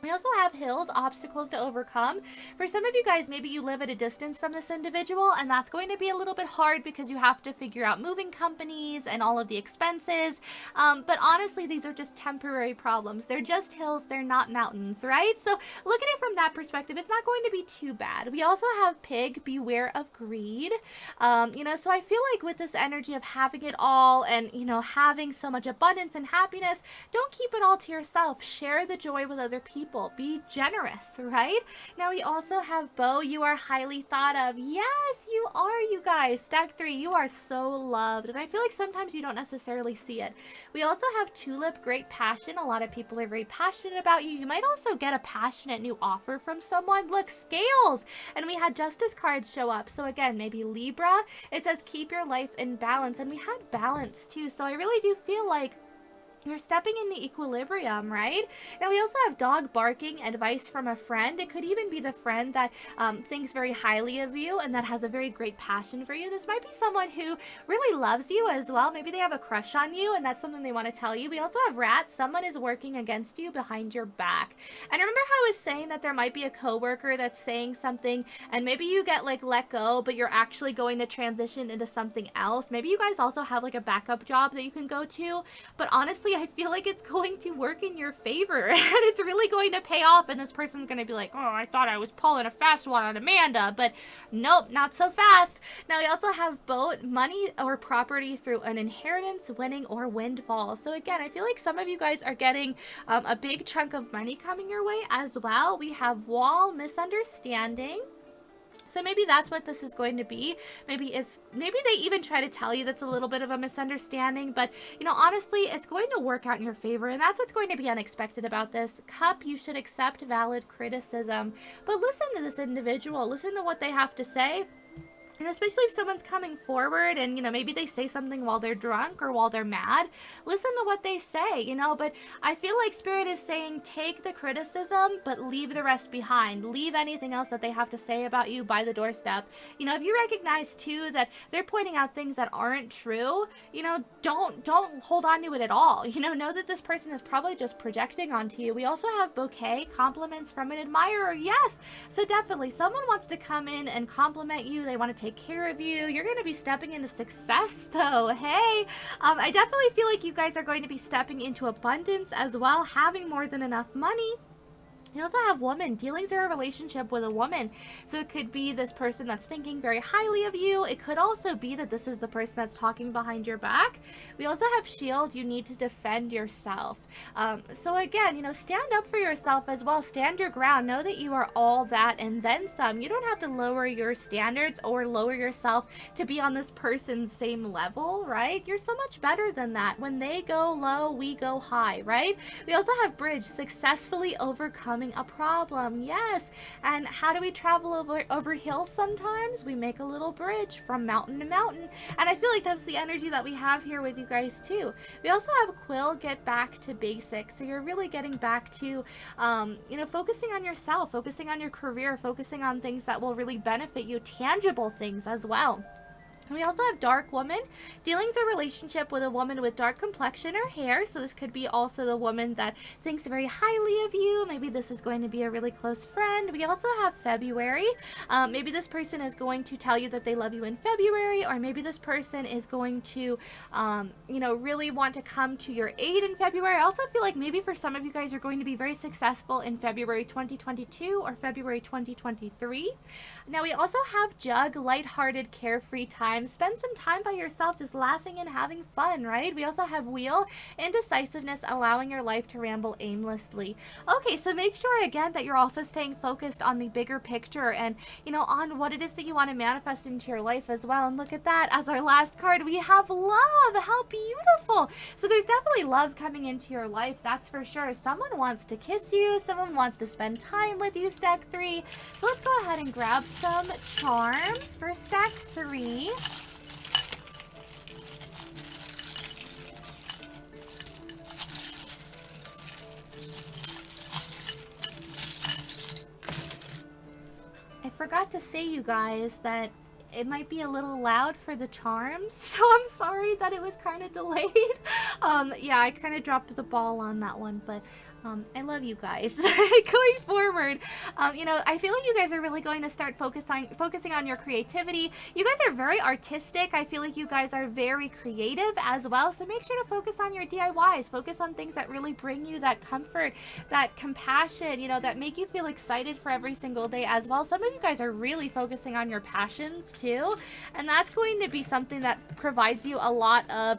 We also have hills, obstacles to overcome. For some of you guys, maybe you live at a distance from this individual, and that's going to be a little bit hard because you have to figure out moving companies and all of the expenses. But honestly, these are just temporary problems. They're just hills, they're not mountains, right? So look at it from that perspective. It's not going to be too bad. We also have Pig, beware of greed. You know, so I feel like with this energy of having it all and, you know, having so much abundance and happiness, don't keep it all to yourself. Share the joy with other people. Be generous, right? Now we also have Bow, you are highly thought of. Yes, you are, you guys. Stack 3, you are so loved, and I feel like sometimes you don't necessarily see it. We also have Tulip, great passion. A lot of people are very passionate about you. You might also get a passionate new offer from someone. Look, Scales, and we had Justice cards show up. So again, maybe Libra, it says keep your life in balance, and we had balance too. So I really do feel like you're stepping into equilibrium, right? Now we also have dog barking, advice from a friend. It could even be the friend that thinks very highly of you and that has a very great passion for you. This might be someone who really loves you as well. Maybe they have a crush on you and that's something they want to tell you. We also have Rat, someone is working against you behind your back. And remember how I was saying that there might be a coworker that's saying something and maybe you get like let go, but you're actually going to transition into something else. Maybe you guys also have like a backup job that you can go to, but honestly, I feel like it's going to work in your favor and it's really going to pay off, and this person's going to be like, oh, I thought I was pulling a fast one on Amanda, but nope, not so fast. Now we also have Boat, money or property through an inheritance, winning, or windfall. So again, I feel like some of you guys are getting a big chunk of money coming your way as well. We have Wall, misunderstanding. So maybe that's what this is going to be. Maybe they even try to tell you that's a little bit of a misunderstanding, but you know, honestly, it's going to work out in your favor, and that's what's going to be unexpected about this. Cup, you should accept valid criticism, but listen to this individual, listen to what they have to say. And especially if someone's coming forward and, you know, maybe they say something while they're drunk or while they're mad, listen to what they say, you know. But I feel like Spirit is saying take the criticism, but leave the rest behind. Leave anything else that they have to say about you by the doorstep. You know, if you recognize, too, that they're pointing out things that aren't true, you know, don't hold on to it at all. You know that this person is probably just projecting onto you. We also have Bouquet, compliments from an admirer. Yes, so definitely someone wants to come in and compliment you. They want to take care of you. You're going to be stepping into success though. Hey, I definitely feel like you guys are going to be stepping into abundance as well, having more than enough money. You also have woman, dealings are a relationship with a woman. So it could be this person that's thinking very highly of you. It could also be that this is the person that's talking behind your back. We also have shield, you need to defend yourself. So again, you know, stand up for yourself as well. Stand your ground. Know that you are all that and then some. You don't have to lower your standards or lower yourself to be on this person's same level, right? You're so much better than that. When they go low, we go high, right? We also have bridge, successfully overcome becoming a problem. Yes. And how do we travel over hills sometimes? We make a little bridge from mountain to mountain. And I feel like that's the energy that we have here with you guys too. We also have Quill, get back to basics. So you're really getting back to, you know, focusing on yourself, focusing on your career, focusing on things that will really benefit you, tangible things as well. We also have Dark Woman. Dealing's a relationship with a woman with dark complexion or hair. So this could be also the woman that thinks very highly of you. Maybe this is going to be a really close friend. We also have February. Maybe this person is going to tell you that they love you in February, or maybe this person is going to, you know, really want to come to your aid in February. I also feel like maybe for some of you guys, you're going to be very successful in February 2022 or February 2023. Now we also have Jug, lighthearted, carefree time. Spend some time by yourself just laughing and having fun, right? We also have Wheel, indecisiveness, allowing your life to ramble aimlessly. Okay, so make sure again that you're also staying focused on the bigger picture and, you know, on what it is that you want to manifest into your life as well. And look at that, as our last card, we have love. How beautiful. So there's definitely love coming into your life, that's for sure. Someone wants to kiss you, someone wants to spend time with you, stack 3. So let's go ahead and grab some charms for stack 3. I forgot to say, you guys, that it might be a little loud for the charms, so I'm sorry that it was kind of delayed. Yeah, I kind of dropped the ball on that one, but I love you guys. Going forward, you know, I feel like you guys are really going to start focusing on your creativity. You guys are very artistic. I feel like you guys are very creative as well, so make sure to focus on your DIYs. Focus on things that really bring you that comfort, that compassion, you know, that make you feel excited for every single day as well. Some of you guys are really focusing on your passions too, and that's going to be something that provides you a lot of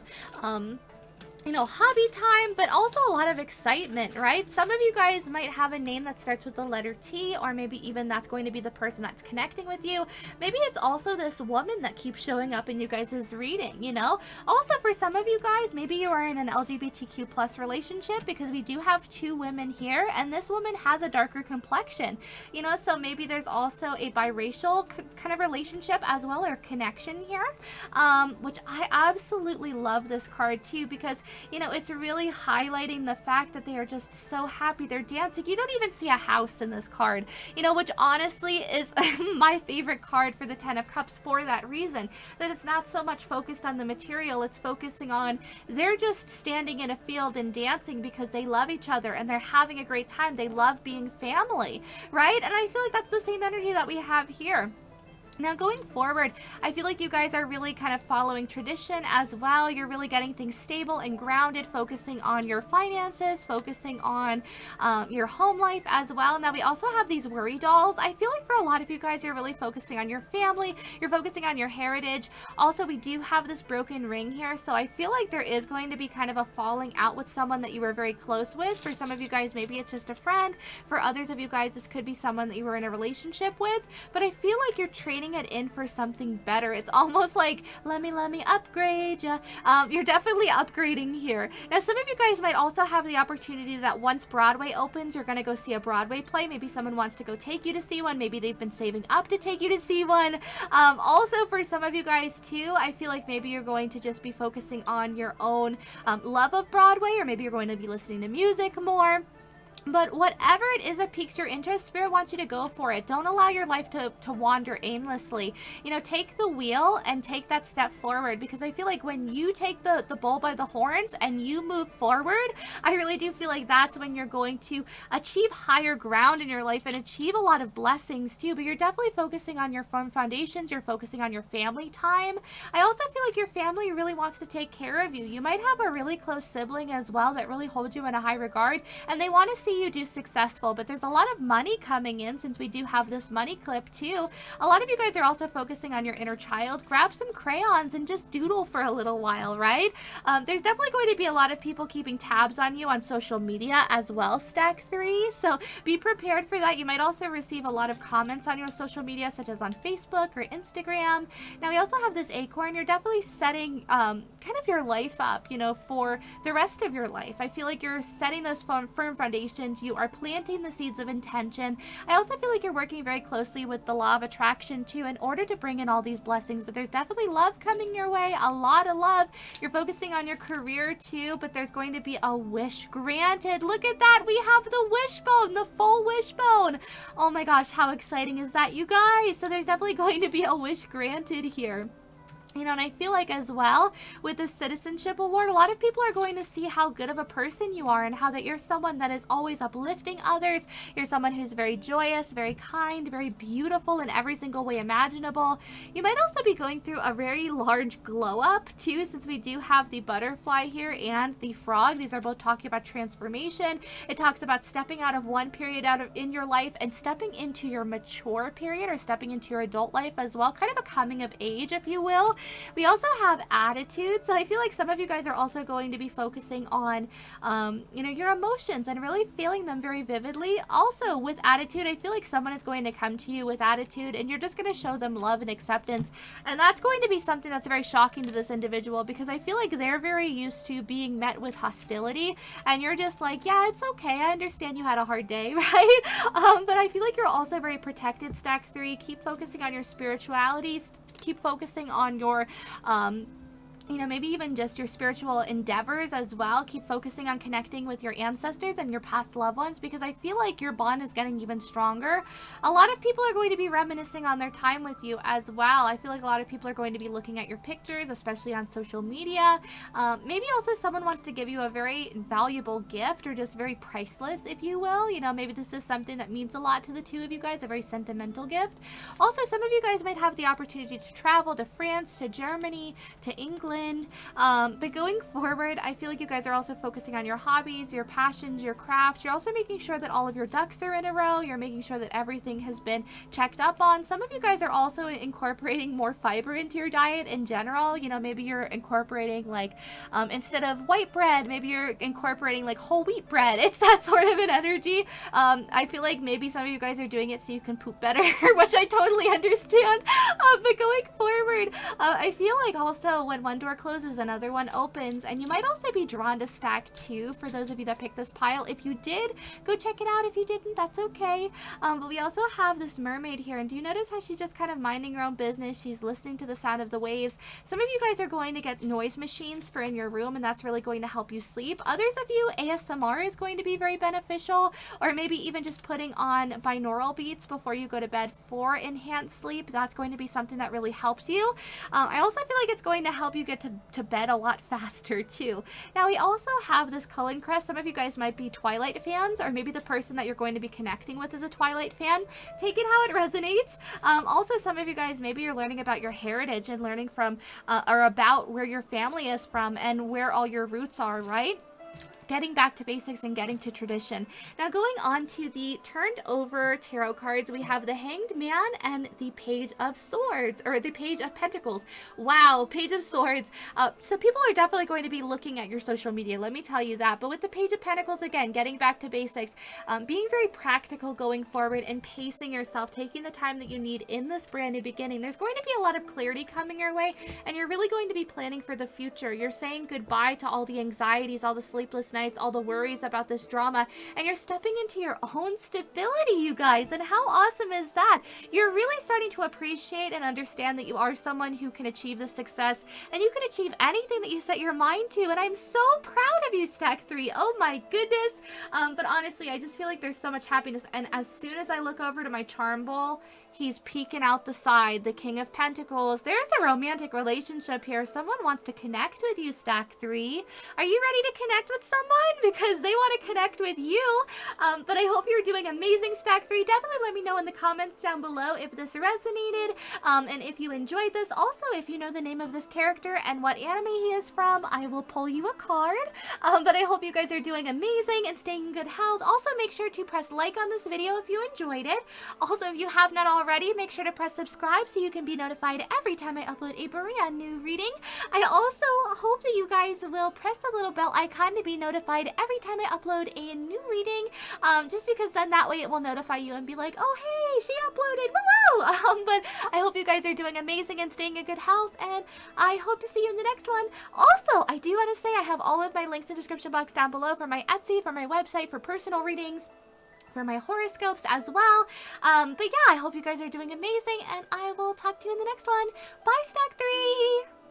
you know, hobby time, but also a lot of excitement, right? Some of you guys might have a name that starts with the letter T, or maybe even that's going to be the person that's connecting with you. Maybe it's also this woman that keeps showing up in you guys' reading, you know? Also, for some of you guys, maybe you are in an LGBTQ plus relationship, because we do have 2 women here, and this woman has a darker complexion, you know? So maybe there's also a biracial kind of relationship as well, or connection here, which I absolutely love this card too, because you know, it's really highlighting the fact that they are just so happy. They're dancing. You don't even see a house in this card, you know, which honestly is my favorite card for the 10 of Cups for that reason, that it's not so much focused on the material. It's focusing on they're just standing in a field and dancing because they love each other and they're having a great time. They love being family, right? And I feel like that's the same energy that we have here. Now going forward, I feel like you guys are really kind of following tradition as well. You're really getting things stable and grounded, focusing on your finances, focusing on your home life as well. Now we also have these worry dolls. I feel like for a lot of you guys, you're really focusing on your family. You're focusing on your heritage. Also, we do have this broken ring here. So I feel like there is going to be kind of a falling out with someone that you were very close with. For some of you guys, maybe it's just a friend. For others of you guys, this could be someone that you were in a relationship with. But I feel like you're trading it in for something better. It's almost like, let me upgrade ya. You're definitely upgrading here. Now, some of you guys might also have the opportunity that once Broadway opens, you're gonna go see a Broadway play. Maybe someone wants to go take you to see one. Maybe they've been saving up to take you to see one. Also, for some of you guys too, I feel like maybe you're going to just be focusing on your own love of Broadway, or maybe you're going to be listening to music more. But whatever it is that piques your interest, Spirit wants you to go for it. Don't allow your life to wander aimlessly. You know, take the wheel and take that step forward, because I feel like when you take the bull by the horns and you move forward, I really do feel like that's when you're going to achieve higher ground in your life and achieve a lot of blessings too. But you're definitely focusing on your firm foundations. You're focusing on your family time. I also feel like your family really wants to take care of you. You might have a really close sibling as well that really holds you in a high regard, and they want to see you do successful. But there's a lot of money coming in, since we do have this money clip too. A lot of you guys are also focusing on your inner child. Grab some crayons and just doodle for a little while, right? There's definitely going to be a lot of people keeping tabs on you on social media as well, stack 3, so be prepared for that. You might also receive a lot of comments on your social media, such as on Facebook or Instagram. Now we also have this acorn. You're definitely setting kind of your life up, you know, for the rest of your life. I feel like you're setting those firm foundations intentions. You are planting the seeds of intention. I also feel like you're working very closely with the law of attraction too in order to bring in all these blessings, but there's definitely love coming your way, a lot of love. You're focusing on your career too, but there's going to be a wish granted. Look at that. We have the wishbone, the full wishbone. Oh my gosh, how exciting is that, you guys? So there's definitely going to be a wish granted here. You know, and I feel like as well with the citizenship award, a lot of people are going to see how good of a person you are and how that you're someone that is always uplifting others. You're someone who's very joyous, very kind, very beautiful in every single way imaginable. You might also be going through a very large glow up too, since we do have the butterfly here and the frog. These are both talking about transformation. It talks about stepping out of one period in your life and stepping into your mature period or stepping into your adult life as well. Kind of a coming of age, if you will. We also have attitude, so I feel like some of you guys are also going to be focusing on, you know, your emotions and really feeling them very vividly. Also, with attitude, I feel like someone is going to come to you with attitude, and you're just going to show them love and acceptance, and that's going to be something that's very shocking to this individual because I feel like they're very used to being met with hostility, and you're just like, yeah, it's okay, I understand you had a hard day, right? But I feel like you're also very protected, Stack 3. Keep focusing on your spirituality, keep focusing on your you know, maybe even just your spiritual endeavors as well. Keep focusing on connecting with your ancestors and your past loved ones because I feel like your bond is getting even stronger. A lot of people are going to be reminiscing on their time with you as well. I feel like a lot of people are going to be looking at your pictures, especially on social media. Maybe also someone wants to give you a very valuable gift or just very priceless, if you will. You know, maybe this is something that means a lot to the two of you guys, a very sentimental gift. Also, some of you guys might have the opportunity to travel to France, to Germany, to England. But going forward, I feel like you guys are also focusing on your hobbies, your passions, your craft. You're also making sure that all of your ducks are in a row. You're making sure that everything has been checked up on. Some of you guys are also incorporating more fiber into your diet in general. You know, maybe you're incorporating like, instead of white bread, maybe you're incorporating like whole wheat bread. It's that sort of an energy. I feel like maybe some of you guys are doing it so you can poop better, which I totally understand. But going forward, I feel like also when one door closes, another one opens, and you might also be drawn to stack 2 for those of you that picked this pile. If you did, go check it out. If you didn't, that's okay. But we also have this mermaid here, and do you notice how she's just kind of minding her own business? She's listening to the sound of the waves. Some of you guys are going to get noise machines for in your room, and that's really going to help you sleep. Others of you, ASMR is going to be very beneficial, or maybe even just putting on binaural beats before you go to bed for enhanced sleep. That's going to be something that really helps you. I also feel like it's going to help you get to bed a lot faster too. Now we also have this Cullen Crest. Some of you guys might be Twilight fans, or maybe the person that you're going to be connecting with is a Twilight fan. Take it how it resonates. Also, some of you guys, maybe you're learning about your heritage and learning from or about where your family is from and where all your roots are, right? Getting back to basics and getting to tradition. Now going on to the turned over tarot cards, we have the Hanged Man and the Page of Swords, or the Page of Pentacles. Wow, Page of Swords. So people are definitely going to be looking at your social media, let me tell you that. But with the Page of Pentacles, again, getting back to basics, being very practical going forward and pacing yourself, taking the time that you need in this brand new beginning. There's going to be a lot of clarity coming your way, and you're really going to be planning for the future. You're saying goodbye to all the anxieties, all the sleepless nights, all the worries about this drama, and you're stepping into your own stability, you guys. And how awesome is that? You're really starting to appreciate and understand that you are someone who can achieve this success, and you can achieve anything that you set your mind to. And I'm so proud of you, Stack 3. Oh my goodness. But honestly, I just feel like there's so much happiness. And as soon as I look over to my charm bowl, he's peeking out the side, the King of Pentacles. There's a romantic relationship here. Someone wants to connect with you, Stack 3. Are you ready to connect with someone? Because they want to connect with you. But I hope you're doing amazing, Stack 3. Definitely let me know in the comments down below if this resonated, and if you enjoyed this. Also, if you know the name of this character and what anime he is from, I will pull you a card. But I hope you guys are doing amazing and staying in good health. Also, make sure to press like on this video if you enjoyed it. Also, if you have not already, make sure to press subscribe so you can be notified every time I upload a brand new reading. I also hope that you guys will press the little bell icon to be notified notified every time I upload a new reading, just because then that way it will notify you and be like, oh hey, she uploaded, woo! But I hope you guys are doing amazing and staying in good health, and I hope to see you in the next one. Also, I do want to say I have all of my links in the description box down below for my Etsy, for my website, for personal readings, for my horoscopes as well. But yeah, I hope you guys are doing amazing, and I will talk to you in the next one. Bye, Stack 3!